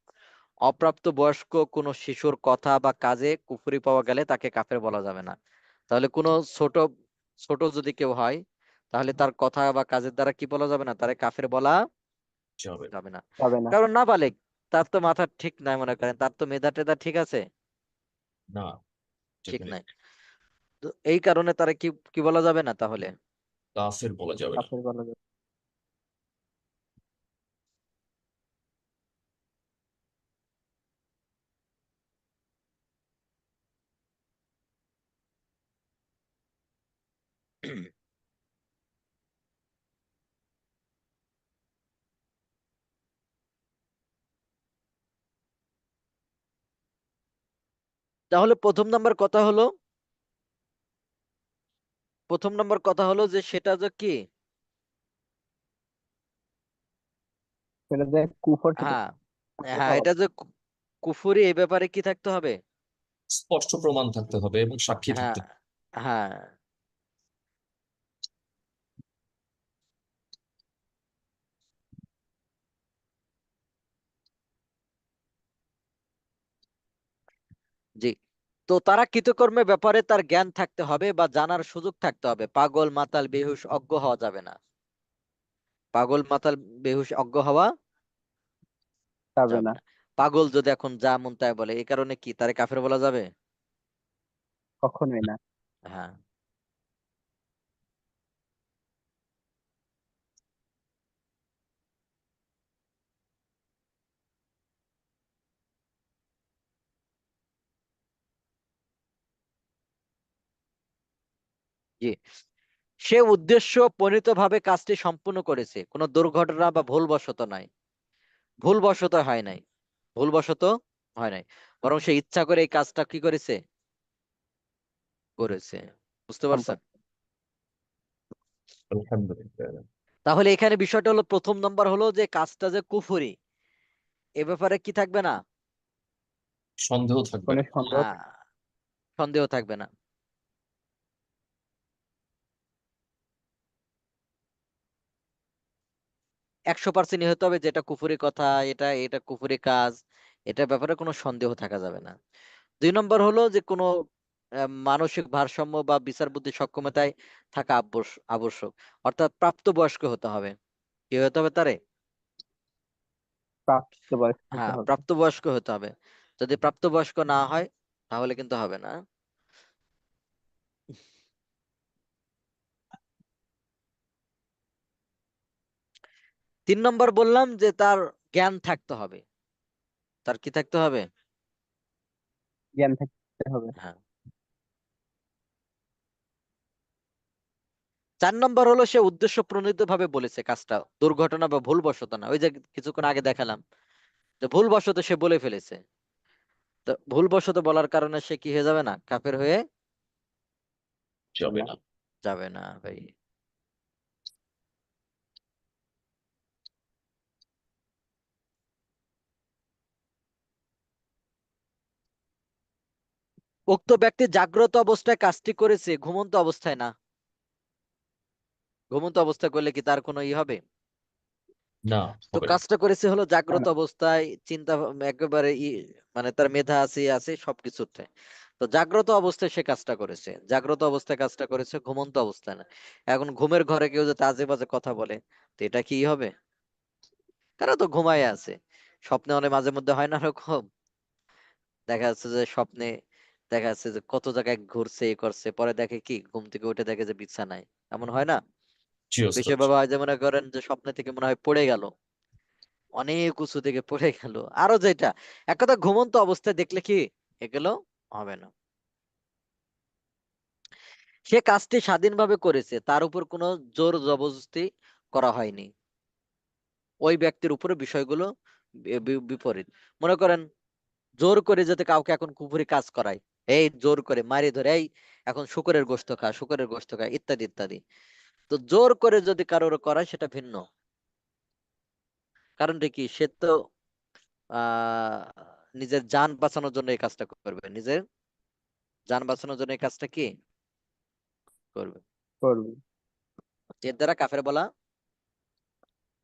অপ্রাপ্ত বয়স্ক কোনো শিশুর কথা বা কাজে কুফরি পাওয়া গেলে তাকে কাফের বলা যাবে না। তাহলে কোনো ছোট ছোট যদি কেউ হয়, তাহলে তার কথা বা কাজের দ্বারা কি বলা যাবে না, তারে কাফের বলা যাবে না। যাবে না। যাবে না। কারণ না বালেক, তার তো মাথা ঠিক নাই, মনে করেন তার তো মেধা টেধা ঠিক আছে, না, ঠিক ঠিক নেই। নাই। তো এই কারণে তারা কি কি বলা যাবে না তাহলে? কাফের বলা যাবে না। কাফের বলা যাবে। তাহলে প্রথম নম্বর কথা হলো যে সেটা যে কি, সেটা যে কুফর, সেটা হ্যাঁ কুফর হ্যাঁ, হওয়া এটা যে কুফুরি, এই ব্যাপারে কি থাকতে হবে? স্পষ্ট প্রমাণ থাকতে হবে এবং সাক্ষী হ্যাঁ থাকতে হবে। হ্যাঁ, জি। তো তারা কৃতকর্মের ব্যাপারে তার জ্ঞান থাকতে হবে বা জানার সুযোগ থাকতে হবে, পাগল মাতাল বেহুশ অজ্ঞ হওয়া যাবে না। পাগল মাতাল বেহুশ অজ্ঞ হওয়া যাবে যাবে না। না। পাগল যদি এখন যা মন তাই বলে, এই কারণে কি তারে কাফের বলা যাবে? কখনোই না। হ্যাঁ, জি। সে উদ্দেশ্য প্রণীত ভাবে কাজটি সম্পূর্ণ করেছে, কোনো দুর্ঘটনা বা ভুলবশত নাই, ভুলবশত হয় নাই, ভুলবশত হয় নাই, বরং সে ইচ্ছা করে এই কাজটা কি করেছে, করেছে। বুঝতে পারছেন? আলহামদুলিল্লাহ। তাহলে এখানে বিষয়টা হলো, প্রথম নাম্বার হলো যে কাজটা যে কুফরি, এ ব্যাপারে কি থাকবে না? সন্দেহ থাকবে কোনো না। সন্দেহ হ্যাঁ, সন্দেহ থাকবে না। একশো পার্সেন্ট হতে হবে যেটা কুফরি কথা, এটা এটা কুফরি কাজ, এটার ব্যাপারে কোনো সন্দেহ থাকা যাবে না। দুই নম্বর হলো যে কোনো মানসিক ভারসাম্য বা বিচার বুদ্ধি সক্ষমতায় থাকা আবশ্যক, অর্থাৎ প্রাপ্তবয়স্ক হতে হবে। কি হতে হবে তারে? প্রাপ্তবয়স্ক হতে হ্যাঁ, হবে। প্রাপ্তবয়স্ক হতে হবে। যদি প্রাপ্তবয়স্ক না হয় তাহলে কিন্তু হবে না। তিন নম্বর বললাম যে তার জ্ঞান থাকতে হবে। তার কি থাকতে হবে? জ্ঞান থাকতে হবে। হ্যাঁ। চার নম্বর হলো সে উদ্দেশ্য প্রণোদিত ভাবে বলেছে কাজটা, দুর্ঘটনা বা ভুলবশত না। ওই যে কিছুক্ষণ আগে দেখালাম যে ভুলবশত সে বলে ফেলেছে, তো ভুলবশত বলার কারণে সে কি হয়ে যাবে না? কাফের হয়ে যাবে না। যাবে না ভাই। উক্ত ব্যক্তি জাগ্রত অবস্থায় কাজটি করেছে, ঘুমন্ত অবস্থায় না। ঘুমন্ত অবস্থায় করলে কি তার কোনো ই হবে? না, তো হবে না। কাজটা করেছে হলো জাগ্রত না, অবস্থায়, চিন্তা একেবারে মানে তার মেধা আছে, আছে সবকিছুতে। তো জাগ্রত অবস্থায় সে কাজটা করেছে, জাগ্রত অবস্থায় কাজটা করেছে, ঘুমন্ত অবস্থায় না। এখন ঘুমের ঘরে কেউ যদি আজে বাজে কথা বলে, তো এটা কি হবে? তারা তো ঘুমায় আছে। স্বপ্নে অনেক মাঝে মধ্যে হয় না এরকম, দেখা যাচ্ছে যে স্বপ্নে দেখা যাচ্ছে যে কত জায়গায় ঘুরছে, এ করছে, পরে দেখে কি ঘুম থেকে উঠে দেখে যে বিছানায়। এমন হয় না? জি বেশি ওস্তাদ। বাবা হয় যে মনে করেন যে স্বপ্নে থেকে মনে হয় পড়ে গেল, অনেক উঁচু থেকে পড়ে গেল, আরো যেটা, এক কথা ঘুমন্ত অবস্থায় দেখলে কি এগুলো হবে না। সে কাজটি স্বাধীনভাবে করেছে, তার উপর কোনো জোর জবরদস্তি করা হয়নি। ওই ব্যক্তির উপরে বিষয়গুলো বিপরীত। মনে করেন জোর করে যাতে কাউকে এখন কুফরি কাজ করায়, এই জোর করে মারি ধরে, এই এখন শুকরের গোশত খা, শুকরের গোশত খা, ইত্যাদি ইত্যাদি। তো জোর করে যদি কারোর করায় সেটা ভিন্ন। কারণটা কি? সে তো আহ নিজের জান বাঁচানোর জন্য এই কাজটা করবে, নিজের জান বাঁচানোর জন্য এই কাজটা কি করবে। করবে। এর দ্বারা কাফের বলা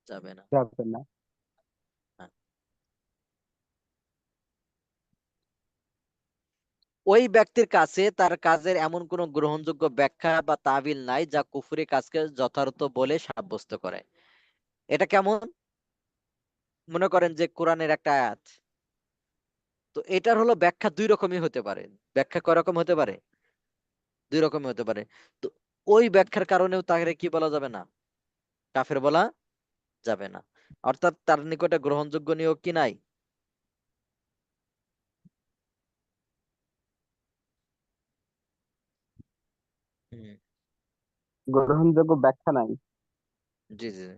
যাবে না। যাবে না। হ্যাঁ। ওই ব্যক্তির কাছে তার কাজের এমন কোনো গ্রহণযোগ্য ব্যাখ্যা বা তাবিল নাই যা কুফরি কাজকে যথার্থ বলে সাব্যস্ত করে। এটা কেমন? মনে করেন যে কোরআনের একটা আয়াত, তো এটার হলো ব্যাখ্যা দুই রকমই হতে পারে। ব্যাখ্যা কয় রকম হতে পারে? দুই রকমই হতে পারে। তো ওই ব্যাখ্যার কারণেও তাকে কি বলা যাবে না? কাফের বলা যাবে না। অর্থাৎ তার নিকটে গ্রহণযোগ্য নিয়োগ কি নাই? হুম, গ্রহণযোগ্য ব্যাখ্যা নাই। জি জি জি।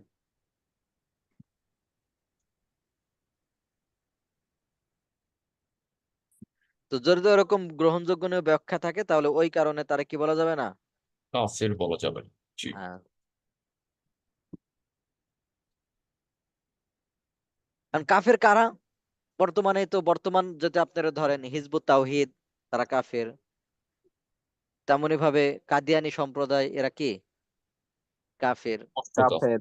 তো যদি এরকম গ্রহণযোগ্য নিয়োগ ব্যাখ্যা থাকে তাহলে ওই কারণে তারা কি বলা যাবে না? কাফের বলা যাবে না। জি। হ্যাঁ। কারণ কাফের কারা? বর্তমানে তো বর্তমান যদি আপনারা ধরেন হিজবুত তাওহীদ, তারা কাফের। তেমনি ভাবে কাদিয়ানী সম্প্রদায়, এরা কি কাফের। স্পষ্ট কাফের। কাফের।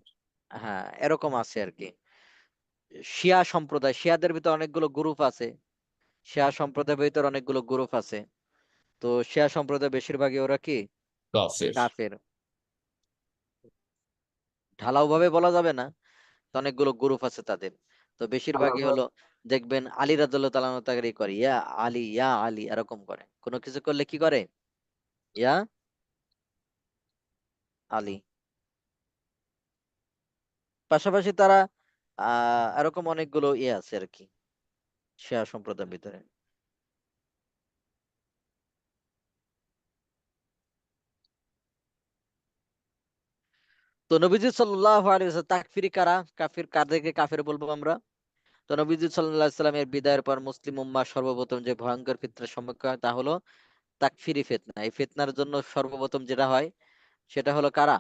হ্যাঁ, এরকম আছে আর কি। শিয়া সম্প্রদায়, শিয়াদের ভিতর অনেকগুলো গ্রুপ আছে, শিয়া সম্প্রদায়ের ভিতর অনেকগুলো গ্রুপ আছে। তো শিয়া সম্প্রদায় বেশিরভাগই ওরা কি কাফের। কাফের। ঢালাও ভাবে বলা যাবে না, তো অনেকগুলো গ্রুপ আছে তাদের। তো বেশিরভাগই হলো দেখবেন আলী রাদিয়াল্লাহু তাআলা আনহু তাকে করে ইয়া আলী, ইয়া আলী, এরকম করে। কোনো কিছু করলে কি করে? ইয়া আলী। পাশাপাশি তারা এরকম অনেকগুলো ইয়ে আছে আর কি শিয়া সম্প্রদায়ের ভিতরে। তো নবীজি সাল্লাল্লাহু আলাইহি ওয়াসাল্লাম তাকফিরি কারা, কাফির কাদেরকে কাফির বলবো আমরা? তো নবীজি সাল্লাল্লাহু আলাইহি ওয়াসাল্লামের বিদায়ের পর মুসলিম উম্মাহ সর্বপ্রথম যে ভয়ঙ্কর ফিতনার সম্মুখীন হয় তা হলো তাকফিরি ফিতনা। এই ফিতনার জন্য সর্বপ্রথম যেটা হয় সেটা হলো কারা?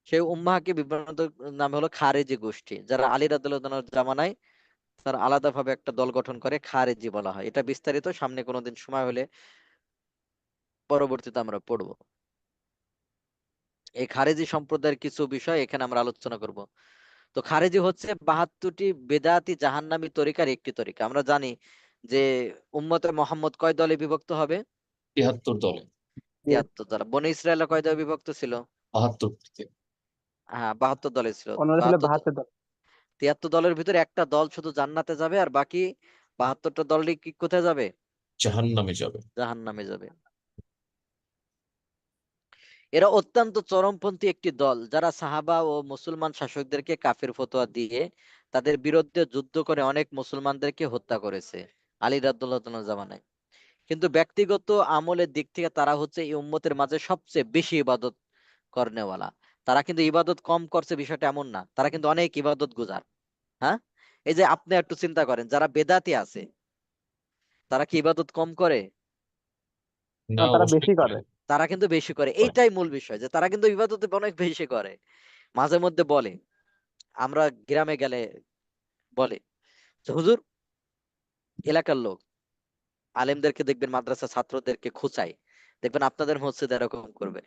সেই উম্মাহকে বিভ্রান্ত নামে হলো খারেজি গোষ্ঠী, যারা আলী রাদিয়াল্লাহু আনহুর জামানায় তারা আলাদাভাবে একটা দল গঠন করে, খারেজি বলা হয়। এটা বিস্তারিত সামনে কোনোদিন সময় হলে পরবর্তীতে আমরা পড়বো। এই খারেজি সম্প্রদায়ের কিছু বিষয় এখানে আমরা আলোচনা করব। তো খারেজি হচ্ছে 72টি বেদাতি জাহান্নামী তরিকার একটি তরিকা। আমরা জানি যে উম্মতে মোহাম্মদ কয় দলে বিভক্ত হবে? 73 দলে, 73 দল। বনি ইসরায়েল কয় দলে বিভক্ত ছিল? 72 থেকে। হ্যাঁ, 72 দলে ছিল। অন্যরা ছিল 72 দল। 73 দলের ভিতরে একটা দল শুধু জান্নাতে যাবে, আর বাকি 72টা দলই কি কোথায় যাবে? জাহান্নামে যাবে। জাহান্নামে যাবে। এরা অত্যন্ত চরমপন্থী একটি দল, যারা সাহাবা ও মুসলমান শাসকদেরকে কাফির ফতোয়া দিয়ে তাদের বিরুদ্ধে যুদ্ধ করে অনেক মুসলমানদেরকে হত্যা করেছে আলী রাদিয়াল্লাহু আনহু জামানায়। কিন্তু ব্যক্তিগত আমলের দিক থেকে তারা হচ্ছে এই উম্মতের মাঝে সবচেয়ে বেশি ইবাদত করনেওয়ালা। তারা কিন্তু ইবাদত কম করছে বিষয়টা এমন না, তারা কিন্তু অনেক ইবাদত গুজার। হ্যাঁ, এই যে আপনি একটু চিন্তা করেন, যারা বেদাতি আছে তারা কি ইবাদত কম করে? না, তারা অবশ্যই বেশি করে। করে। তারা কিন্তু বেশি করে। করে। এইটাই মূল বিষয়, যে তারা কিন্তু ইবাদতে অনেক বেশি করে। মাঝে মধ্যে বলে, আমরা গ্রামে গেলে বলে যে, হুজুর, এলাকার লোক আলেমদেরকে দেখবেন মাদ্রাসা ছাত্রদেরকে খুঁচায়, দেখবেন আপনাদের মসজিদে এরকম করবে,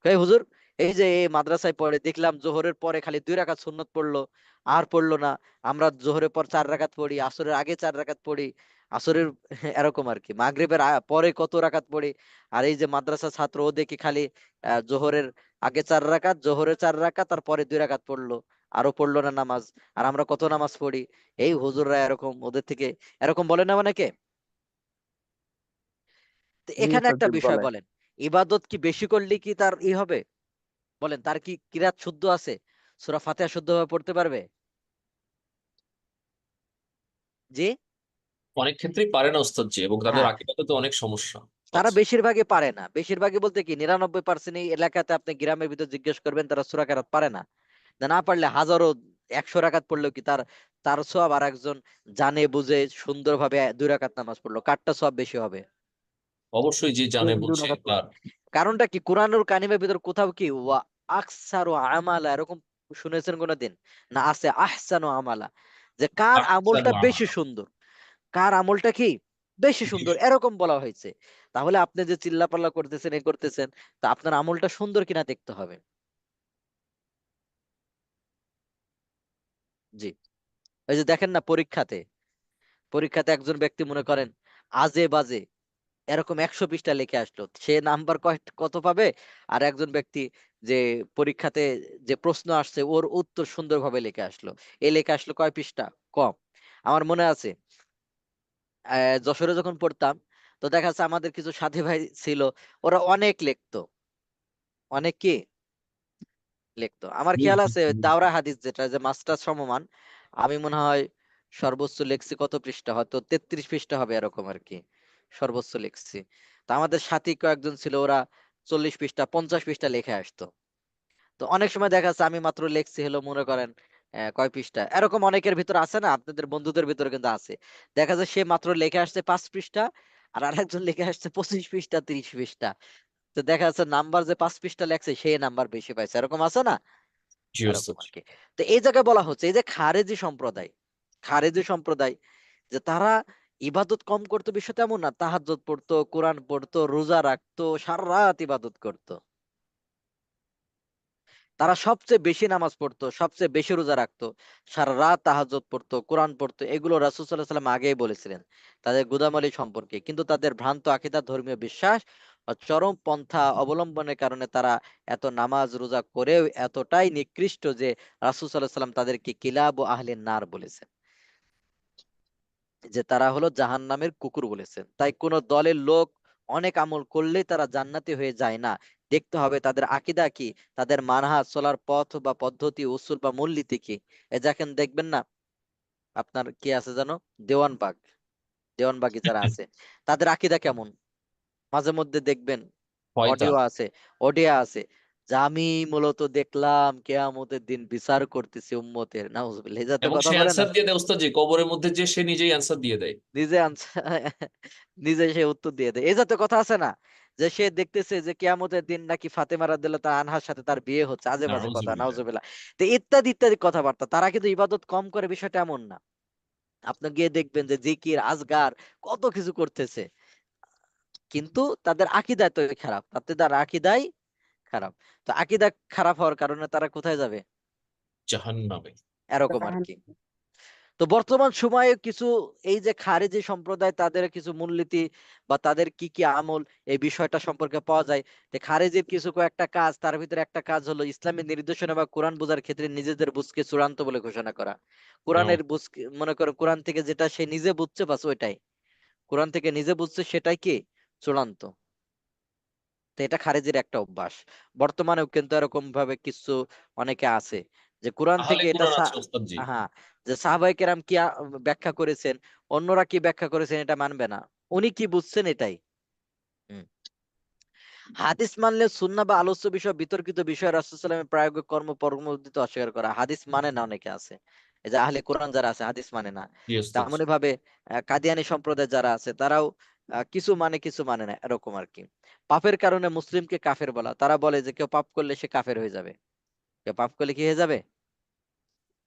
এই হুজুর, এই যে এই মাদ্রাসায় পড়ে দেখলাম জোহরের পরে খালি 2 রাকাত সুন্নত পড়লো, আর পড়লো না। আমরা জোহরের পর 4 রাকাত পড়ি, আসরের আগে 4 রাকাত পড়ি, আসরের এরকম আর কি, মাগরিবের পরে কত রাকাত পড়ি। আর এই যে মাদ্রাসা ছাত্র, ও দেখি খালি জোহরের আগে 4 রাকাত, জোহরের 4 রাকাত, আর পরে 2 রাকাত পড়লো, আরো পড়লো না নামাজ। আর আমরা কত নামাজ পড়ি। এই হুজুররা এরকম, ওদের থেকে এরকম বলে না অনেকে। তো জি এখানে একটা সচিব বিষয় বলে। বলেন, ইবাদত কি বেশি করলে কি তার হবে? বলেন, তার কি কিরাত শুদ্ধ আছে? সূরা ফাতিহা শুদ্ধভাবে পড়তে পারবে? জি। অনেক ক্ষেত্রেই পারে না ওস্তাদ জি, এবং তাদের হ্যাঁ, আকীদাতে তো অনেক সমস্যা তারা আছে। বেশিরভাগই পারে না। বেশিরভাগই বলতে কি, 99% এই এলাকাতে আপনি গ্রামের ভিতর জিজ্ঞেস করবেন, তারা সূরা কেরাত পারে না। না পারলে হাজারো 100 রাকাত পড়লেও কি তার তার সওয়াব আর একজন জানে বুঝে সুন্দরভাবে 2 রাকাত নামাজ পড়লো, কারটা সওয়াব বেশি হবে? অবশ্যই যে জানে দু বুঝে রাকাত পড়ে। তার। কারণটা কি, কোরআনুল কারিমের ভিতর কোথাও কি ওয়া আকসারু আমালা এরকম শুনেছেন কোনদিন? না আছে আহসানু আমালা, যে কার আহসানু আমলটা বেশি আমালা। সুন্দর, কার আমলটা কি বেশি সুন্দর, এরকম বলা হয়েছে। তাহলে আপনি যে চিল্লাপাল্লা করতেছেন, এ করতেছেন, তা আপনার আমলটা সুন্দর কিনা দেখতে হবে। জি। এই যে দেখেন না, পরীক্ষাতে পরীক্ষাতে একজন ব্যক্তি মনে করেন আজে বাজে এরকম 100 পৃষ্ঠা লিখে আসলো, সে নাম্বার কত পাবে? আর একজন ব্যক্তি যে পরীক্ষাতে যে প্রশ্ন আসছে ওর উত্তর সুন্দরভাবে লিখে আসলো, এই লিখে আসলো কয় পৃষ্ঠা কম। আমার মনে আছে, যশোরে যখন পড়তাম, তো দেখা যাচ্ছে আমাদের কিছু সাথী ভাই ছিল, ওরা অনেক লিখতো, অনেক কি লিখতো। আমার জি, খেয়াল জি, আছে জি। দাওরা হাদিস, যেটা যে মাস্টার সমমান, আমি মনে হয় সর্বোচ্চ লিখছি কত পৃষ্ঠা, হয়তো 33 পৃষ্ঠা হবে এরকম আর কি, সর্বোচ্চ লিখছি। তো আমাদের সাথী কয়েকজন ছিল, ওরা 40 পৃষ্ঠা 50 পৃষ্ঠা লিখে আসতো। তো অনেক সময় দেখা যাচ্ছে আমি মাত্র লিখছি হলো মনে করেন কয় পৃষ্ঠা, এরকম অনেকের ভিতর আছে না, আপনাদের বন্ধুদের ভিতরে কিন্তু আছে, দেখা যায় সে মাত্র লিখে আসছে 5 পৃষ্ঠা, আর আরেকজন লিখে আসছে 25 পৃষ্ঠা 30 পৃষ্ঠা। তো দেখা যাচ্ছে নাম্বার যে 5 পৃষ্ঠা লেখছে সে নাম্বার বেশি পাইছে, এরকম আছে না? জি এরকম ওস্তাদ আর জি। কি। তো এই জায়গায় বলা হচ্ছে, এই যে খারেজি সম্প্রদায় যে তারা ইবাদত কম করতো বিষয়টা এমন না, তাহাজ্জুদ পড়তো, কোরআন পড়তো, রোজা রাখতো, সারা রাত ইবাদত করতো। তারা সবচেয়ে বেশি নামাজ পড়তো, সবচেয়ে বেশি রোজা রাখতো, সারা রাত তাহাজ্জুদ পড়তো, কোরআন পড়তো। এগুলো রাসূল সাল্লাল্লাহু আলাইহি ওয়াসাল্লাম আগেই বলেছিলেন তাদের গুদামালি সম্পর্কে। কিন্তু তাদের ভ্রান্ত আকীদা, ধর্মীয় বিশ্বাস ও চরম পন্থা অবলম্বনের কারণে তারা এত নামাজ রোজা করেও এতটাই নিকৃষ্ট যে রাসূল সাল্লাল্লাহু আলাইহি ওয়াসাল্লাম তাদেরকে কিলাবু আহলিন নার বলেছেন, যে তারা হলো জাহান্নামের কুকুর বলেছেন। তাই কোন দলের লোক অনেক আমল করলেই তারা জান্নাতি হয়ে যায় না। দেখতে হবে তাদের আকীদা কি, তাদের মানহাজ, চলার পথ বা পদ্ধতি, উসুল বা মূলনীতি কি। এ দেখেন, দেখবেন না আপনার কি আছে জানো, দেওয়ানবাগ, দেওয়ানবাগী যারা আছে তাদের আকীদা কেমন, মাঝে মধ্যে দেখবেন শয়তান। অডিও আছে, অডিও আছে, যে আমি মূলত দেখলাম কেয়ামতের দিন বিচার করতেছি উম্মতের, নাউজুবিল্লাহ, এই জাতীয় এবং কথা সে বলে না, অ্যান্সার দিয়ে দেয় ওস্তাদ জি, কবরের মধ্যে যে সে নিজেই অ্যান্সার দিয়ে দেয়। নিজে নিজে সে উত্তর দিয়ে দেয়। এই জাতীয় কথা আছে না, যে সে দেখতেছে যে কিয়ামতের দিন নাকি ফাতেমা রাদিয়াল্লাহু তাআলা আনহার সাথে তার বিয়ে হচ্ছে, আজে বাজে কথা, নাউজুবিল্লাহ। নাউজুবিল্লাহ। তো ইত্যাদি ইত্যাদি কথাবার্তা। তারা কিন্তু ইবাদত কম করে, বিষয়টা এমন না। আপনি গিয়ে দেখবেন যে জিকির আজগার কত কিছু করতেছে, কিন্তু তাদের আকীদা তো খারাপ, তাদের আকীদাই খারাপ। তো আকীদা খারাপ হওয়ার কারণে তারা কোথায় যাবে, জাহান্নামে। এরকম আর কি। তো বর্তমান সময়ে কিছু এই যে খারেজি সম্প্রদায়, তাদের কিছু মূলনীতি বা তাদের কি কি আমল, এই বিষয়টা সম্পর্কে পাওয়া যায়। যে খারেজির কিছু কয়েকটা কাজ, তার ভিতরে একটা কাজ হলো ইসলামী নির্দেশনা বা কোরআন বোঝার ক্ষেত্রে নিজেদের বুঝকে চূড়ান্ত বলে ঘোষণা করা। কোরআনের বুঝ, মনে করো কোরআন থেকে যেটা সে নিজে বুঝছে বাস ওইটাই, কোরআন থেকে নিজে বুঝছে সেটাই কি চূড়ান্ত। তো এটা খারেজির একটা অভ্যাস। বর্তমানেও কিন্তু এরকম ভাবে কিছু অনেকে আছে যে কোরআন আহলে থেকে এটা কোরআন আছে ওস্তাদ জি। হ্যাঁ, যে সাহাবায়ে কেরাম কি ব্যাখ্যা করেছেন, অন্যরা কি ব্যাখ্যা করেছেন এটা মানবে না, উনি কি বুঝছেন এটাই। হুম। হাদিস মানলে সুন্নাহ বা আলোচ্য বিষয় বিতর্কিত বিষয় রাসূল সাল্লাল্লাহু আলাইহি ওয়াসাল্লামের প্রায়োগিক কর্ম পরমর্দিত অস্বীকার করা। হাদিস মানে না অনেকে আছে, এই যে আহলে কোরআন যারা আছে হাদিস মানে না। জি ওস্তাদ জি। তেমনি ভাবে কাদিয়ানী সম্প্রদায় যারা আছে তারাও কিছু মানে কিছু মানে না, এরকম আর কি। পাপের কারণে মুসলিমকে কাফের বলা, তারা বলে যে কেউ পাপ করলে সে কাফের হয়ে যাবে, কেউ পাপ করলে কি হয়ে যাবে,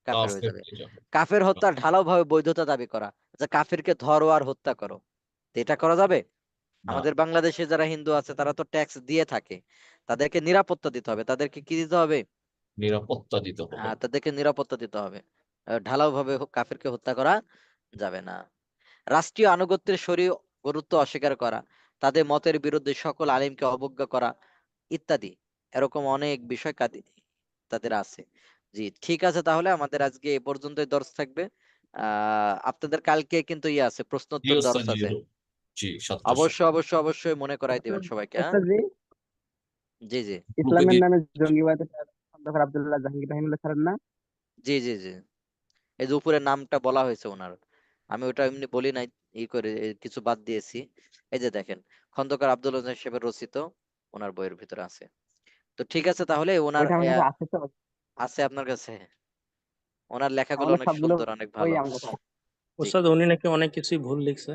কাফের হয়ে কাফের যাবে। হয়ে যাবে। কাফের হত্যার ঢালাও ভাবে বৈধতা দাবি করা, যে কাফেরকে ধরো আর হত্যা করো, তো এটা করা যাবে? না, আমাদের বাংলাদেশে যারা হিন্দু আছে তারা তো ট্যাক্স দিয়ে থাকে, তাদেরকে নিরাপত্তা দিতে হবে, তাদেরকে কি দিতে হবে, নিরাপত্তা দিতে হবে। তাদেরকে নিরাপত্তা দিতে হবে। ঢালাও ভাবে কাফেরকে হত্যা করা যাবে না। রাষ্ট্রীয় আনুগত্যের শরীয় গুরুত্ব অস্বীকার করা, তাদের মতের বিরুদ্ধে সকল আলিমকে অবজ্ঞা করা ইত্যাদি, এরকম অনেক বিষয় তাদের আছে। জি ঠিক আছে, তাহলে আমাদের আজকে এ পর্যন্তই দর্শ থাকবে। আপনাদের কালকে কিন্তু ইয়ে আছে, জি প্রশ্নোত্তর ওস্তাদ দর্শ জি। আছে। জি 7টার সময়। অবশ্যই অবশ্যই অবশ্যই মনে করাই দিবেন সবাইকে, হ্যাঁ। ওস্তাদ জি, জি জি গ্রুপে ইসলামের দিয়ে। নামে জঙ্গিবাদের খন্দকার আব্দুল্লাহ জাহাঙ্গীর রহিমুল্লাহ ছাড়েন না? জি জি জি, এই যে উপরে নামটা বলা হয়েছে ওনার, আমি ওটা এমনি বলি নাই, করে কিছু বাদ দিয়েছি। এই যে দেখেন, খন্দকার আব্দুল সাহেবের রচিত, ওনার বইয়ের ভিতরে আছে। তো ঠিক আছে, তাহলে ওনার ওইটা আমার কাছে আছে তো। আছে আপনার কাছে, ওনার লেখাগুলো আমাদের অনেক সবগুলো সুন্দর, অনেক বই ভালো। আমার কাছে আছে। জি, ওস্তাদ উনি নাকি অনেক কিছুই ভুল লিখছে।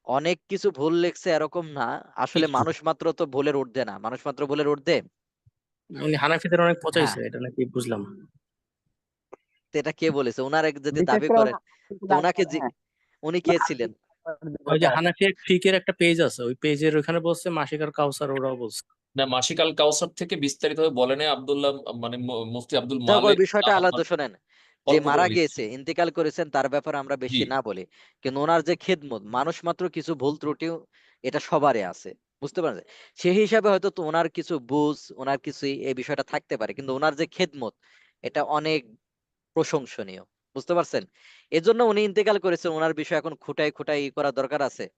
অনেক কিছু ভুল লেখছে এরকম না, আসলে কিছু। মানুষ মাত্র তো ভুলের ঊর্ধ্বে না, মানুষ মাত্র ভুলের ঊর্ধ্বে। উনি হানাফিদের অনেক হ্যাঁ, পচাইছে, এটা নাকি বুঝলাম। তো এটা কে বলেছে, ওনার যদি বিশেষ দাবি করে করেন, তো ওনাকে হ্যাঁ, উনি কে ছিলেন? ওই যে হানাফি এক ফিকের একটা পেজ আছে, ওই পেজের ওখানে বলছে মাসিক আর কাউসার, ওরাও বলছে। না, মাসিক আল কাউসার থেকে বিস্তারিত ভাবে বলেন আব্দুল্লাহ, মানে মুফতি আব্দুল যাক, ওই মালেক বিষয়টা আলাদা, শোনেন, যে অল্প করে মারা লিখছেন। গিয়েছে, ইন্তেকাল করেছেন, তার ব্যাপারে আমরা জি। বেশি না বলি, কিন্তু ওনার যে খেদমত, মানুষ মাত্র কিছু ভুল ত্রুটি এটা সবারই আছে, বুঝতে পারছেন। সেই হিসাবে হয়তো তো ওনার কিছু বুঝ, ওনার কিছু এই বিষয়টা থাকতে পারে, কিন্তু ওনার যে খেদমত এটা অনেক প্রশংসনীয়, বুঝতে পারছেন। এজন্য উনি ইন্তেকাল করেছেন, ওনার বিষয় এখন খুঁটাই খুঁটাই করা দরকার আছে, না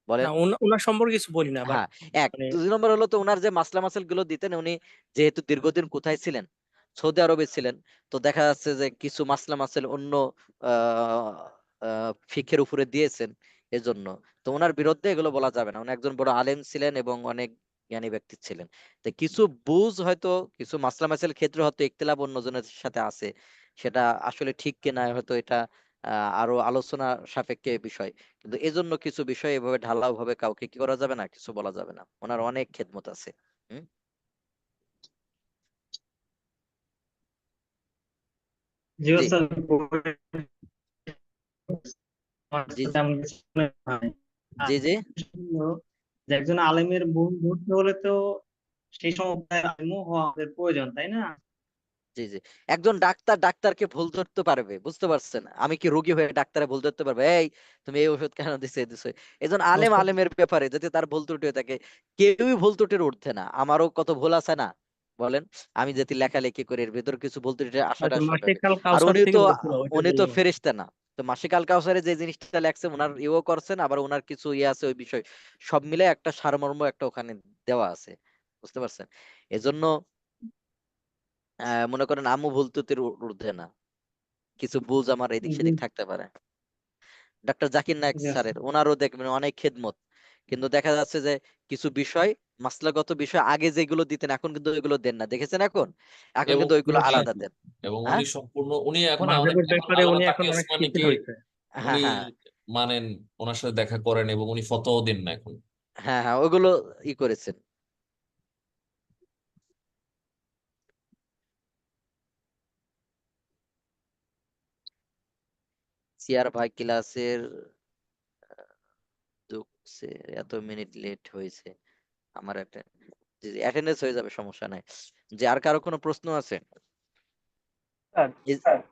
বলেন। ওনার সম্পর্কে কিছু বলি না, বাট হ্যাঁ, এক মানে 2 নম্বর হলো তো ওনার যে মাসলা মাসাইল গুলো দিতেন, উনি যেহেতু দীর্ঘদিন কোথায় ছিলেন, সৌদি আরবে ছিলেন, তো দেখা যাচ্ছে যে কিছু মাসলা মাসাইল অন্য ফিকের উপরে দিয়েছেন, এজন্য তো ওনার বিরুদ্ধে এগুলো বলা যাবে না। উনি একজন বড় আলেম ছিলেন এবং অনেক জ্ঞানী ব্যক্তি ছিলেন। তো কিছু বুঝ হয়তো, কিছু মাসলা মাসাইল ক্ষেত্রে হয়তো ইখতিলাফ অন্যজনের সাথে আছে, সেটা আসলে ঠিক কিনা হয়তো এটা আরো আলোচনা সাপেক্ষে বিষয়, কিন্তু এজন্য কিছু বিষয় এভাবে ঢালাও ভাবে কাউকে কি করা যাবে না, কিছু বলা যাবে না, ওনার অনেক খেদমত আছে। হুম। জি জি স্যার, জি তেমন কিছু মনে হয় না। জি জি হলো যে একজন আলেমের ভুল ধরতে হলে তো সেই সময় আলেমও হওয়া আমাদের প্রয়োজন, তাই না? জি জি, একজন ডাক্তার ডাক্তারকে ভুল ধরতে পারবে, বুঝতে পারছেন, আমি কি রোগী হয়ে ডাক্তারে ভুল ধরতে পারবে, এই তুমি এই ওষুধ কেন দিছো এই দিছো। একজন আলেম ওস্তাদ আলেমের ব্যাপারে যদি তার ভুল ত্রুটি হয়ে থাকে, কেউই ভুল ত্রুটির ঊর্ধ্বে না, আমারও কত ভুল আছে না, বলেন। আমি যদি লেখালেখি করি এর ভিতর কিছু ভুল ত্রুটি আসাটা হয়তো মাসিক স্বাভাবিক। আল আর কাউসার থেকে বলছিল, ওইটা উনি তো বললাম। ফেরেশতা না, তো মাসিক আল কাউসারে যে জিনিসটা লেখছে ওনার ইও করছেন, আবার ওনার কিছু ইয়ে আছে ওই বিষয়, সব মিলে একটা সারমর্ম একটা ওখানে দেওয়া আছে, বুঝতে পারছেন। এজন্য মনে করেন আমু ভুল ত্রুটির ঊর্ধ্বে না, কিছু বুঝ আমার এদিক জি, সেদিক থাকতে পারে। ডক্টর জাকির নায়েক ঠিক আছে। স্যারের, ওনারও দেখবেন অনেক খেদমত, কিন্তু দেখা যাচ্ছে যে কিছু বিষয়, মাসলাগত বিষয় আগে যেগুলো দিতেন এখন কিন্তু ওইগুলো দেন না, দেখেছেন? এখন এবং কিন্তু ওইগুলো আলাদা দেন। এবং হ্যাঁ উনি সম্পূর্ণ উনি এখন অনেক মাযহাবের এখন ব্যাপারে আল্লামা উনি এখন তাকি অনেক ওসমানীকে শিথিল হয়েছে। উনি হ্যাঁ হ্যাঁ মানেন, ওনার সাথে দেখা করেন এবং উনি ফতোয়াও দেন না এখন। হ্যাঁ হ্যাঁ ওইগুলো ই করেছেন। সিয়ার ভাই ক্লাসের ঢুকছে, এত মিনিট লেট হয়েছে, আমার একটা অ্যাটেন্ডেন্স হয়ে যাবে, সমস্যা নাই। যে আর কারো কোনো প্রশ্ন আছে? স্যার ইস-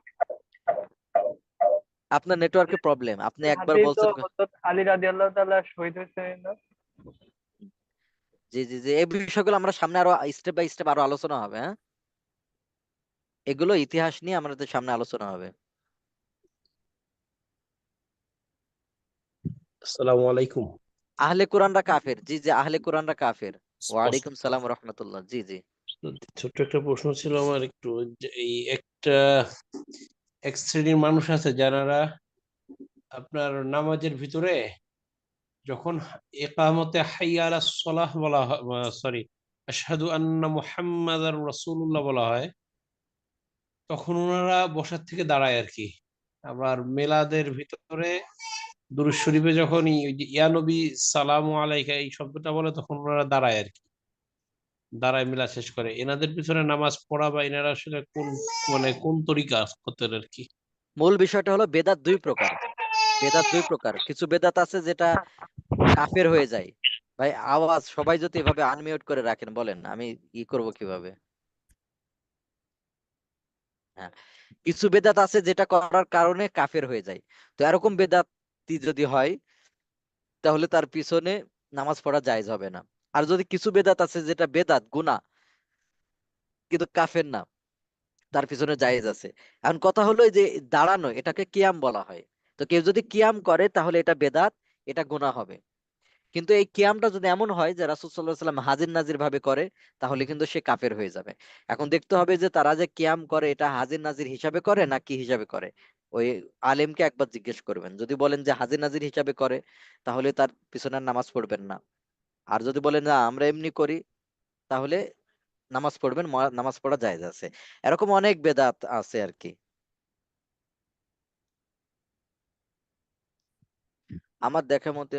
আপনার নেটওয়ার্কের প্রবলেম, আপনি একবার হাতেই তো বলছেন হযরত আলী রাদিয়াল্লাহু তাআলা শহীদ হয়েছেন না? জি জি জি, এই বিষয়গুলো আমরা সামনে আরো স্টেপ বাই স্টেপ আরো আলোচনা হবে। হ্যাঁ, এগুলো ইতিহাস নিয়ে আমাদের সামনে আলোচনা হবে। আসসালামু আলাইকুম। আহলে কোরআনরা কাফের, জি জি, আহলে কোরআনরা কাফের। স্পষ্ট ওয়ালাইকুম সালাম রহমতুল্লাহ, জি জি। ছোট্ট একটা প্রশ্ন ছিল আমার একটু, যে এই একটা এক শ্রেণীর মানুষ আছে যারা আপনার নামাজের ভিতরে যখন ইকামতে হাইয়া আলাস সালাহ বলা হয়, সরি, আশহাদু আন্না মুহাম্মাদার রাসূলুল্লাহ বলা হয়, তখন ওনারা বসার থেকে দাঁড়ায় আর কি। আবার মেলাদের ভিতরে দুরূদ শরীফে যখন ওই যে ইয়া নবী সালামু আলাইকা এই শব্দটা বলে তখন ওনারা দাঁড়ায় আর কি, দাঁড়ায় মিলা শেষ করে। এনাদের পিছনে নামাজ পড়া বা এনারা আসলে কোন মানে কোন তরিকা হতেন আর কি? মূল বিষয়টা হলো বেদাত দুই প্রকার। বেদাত দুই প্রকার, কিছু বেদাত আছে যেটা কাফের হয়ে যায়। ভাই আওয়াজ সবাই যদি এভাবে আনমিউট করে রাখেন, বলেন আমি ই করব কিভাবে? হ্যাঁ, কিছু বেদাত আছে যেটা করার কারণে কাফের হয়ে যায়। তো এরকম বেদাতি যদি হয় তাহলে তার পিছনে নামাজ পড়া জায়েজ হবে না। আর যদি কিছু বেদাত আছে যেটা বেদাত গুনাহ কিন্তু কাফের না, তার পিছনে জায়েজ আছে। এখন কথা হলো এই যে দাঁড়ানো, এটাকে কিয়াম বলা হয়। তো কেউ যদি কিয়াম করে তাহলে এটা বেদাত, এটা গুনাহ হবে। কিন্তু এই কিয়ামটা যদি এমন হয় যে রাসূল সাল্লাল্লাহু আলাইহি ওয়াসাল্লাম হাজির নাজির ভাবে করে, তাহলে কিন্তু সে কাফের হয়ে যাবে। এখন দেখতে হবে যে তারা যে কিয়াম করে এটা হাজির নাজির হিসাবে করে না কি হিসাবে করে। ওই আলেমকে একবার জিজ্ঞেস করবেন, যদি বলেন যে হাজির নাজির হিসাবে করে তাহলে তার পিছনে আর নামাজ পড়বেন না। আর যদি বলেন না আমরা এমনি করি, তাহলে নামাজ পড়বেন, নামাজ পড়া জায়েজ আছে। এরকম অনেক বেদাত আছে আর কি। আমার দেখা মতে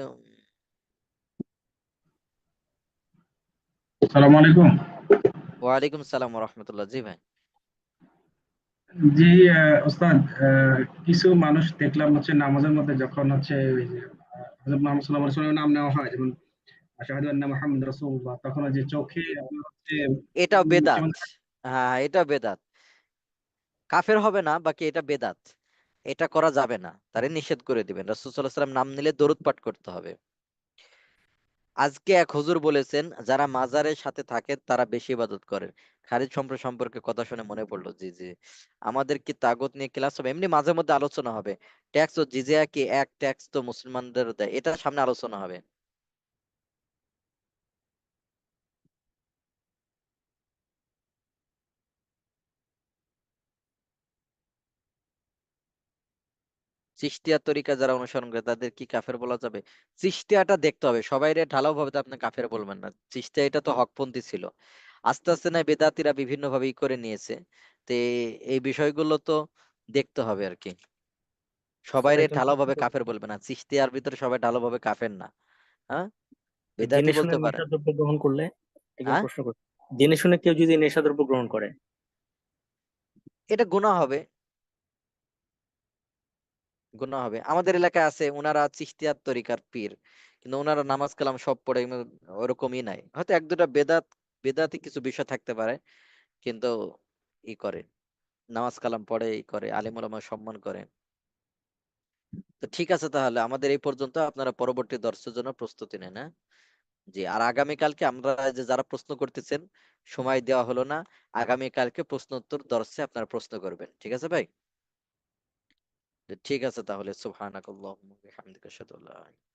আসসালামু আলাইকুম। ওয়ালাইকুম সালাম ওয়া রাহমাতুল্লাহ, জি ভাই। জি, ওস্তাদ, কিছু মানুষ দেখলাম হচ্ছে নামাজের মধ্যে যখন হচ্ছে ওই যে হযরত মুহাম্মদ সাল্লাল্লাহু আলাইহি ওয়াসাল্লামের নাম নেওয়া হয়, যেমন আশহাদু আন্না মুহাম্মাদুর রাসূলুল্লাহ, তখন ওই যে চোখে আপনার হচ্ছে এটাও বেদাত। যেমন হ্যাঁ, এটা বেদাত, কাফের হবে না, বাকি এটা বেদাত। এটা করা যাবে না, তারে নিষেধ করে দিবেন। রাসূল সাল্লাল্লাহু আলাইহি ওয়াসাল্লাম নাম নিলে দরুদ পাঠ করতে হবে। আজকে এক হুজুর বলেছেন যারা মাজারের সাথে থাকে তারা বেশি ইবাদত করেন। খালিদ সম্প্রদায় সম্পর্কে কথা শুনে মনে পড়লো, জি জি। আমাদের কি তাগুত নিয়ে ক্লাস হবে? এমনি মাঝে মধ্যে আলোচনা হবে। ট্যাক্স ও জিজিয়া কি এক? ট্যাক্স তো মুসলমানদের দেয়, এটা সামনে আলোচনা হবে। চিশতিয়া তরিকা যারা অনুসরণ করে তাদের কি কাফের বলা যাবে? চিশতিয়াটা দেখতে হবে, সবাইরে ঢালাও ভাবে তো আপনি কাফের বলবেন না। চিশতিয়া এটা তো হকপন্থী ছিল, আস্তে আস্তে না বেদাতিরা বিভিন্ন ভাবে ই করে নিয়েছে। তো এই বিষয়গুলো তো দেখতে হবে আর কি। স্যার সবাইরে একজন ঢালাও প্রশ্ন ভাবে করছে, কাফের বলবে না, চিশতিয়ার ভিতরে সবাই ঢালাও ভাবে কাফের না। হ্যাঁ, বেদাতি জেনে শুনে বলতে পারেন। নেশাদ্রব্য গ্রহণ করলে, একজন হ্যাঁ, প্রশ্ন করছে, জেনে শুনে কেউ যদি নেশাদ্রব্য গ্রহণ করে? এটা গুনাহ হবে, গুনাহ হবে। আমাদের এলাকায় আছে ওনারা চিশতিয়ার তরিকার পীর, কিন্তু ওনারা নামাজ কালাম সব পড়ে, কিন্তু ওরকমই নাই। হয়তো এক দুটা বেদাতি কিছু বিষয় থাকতে পারে, কিন্তু ই করে, নামাজ কালাম পড়ে, ই করে, আলিম ওলামা সম্মান করে। তো ঠিক আছে, তাহলে আমাদের এই পর্যন্ত। আপনারা পরবর্তী দর্শের জন্য প্রস্তুতি নেন। হ্যাঁ জি, আর আগামী কালকে আমরা যে যারা প্রশ্ন করতেছেন, সময় দেওয়া হলো না, আগামী কালকে প্রশ্ন উত্তর দর্শে আপনারা প্রশ্ন করবেন, ঠিক আছে ভাই? ঠিক আছে তাহলে, সুবহানাকাল্লাহুম্মা ওয়া বিহামদিকা আশহাদু আল্লা ইলাহা ইল্লা আনতা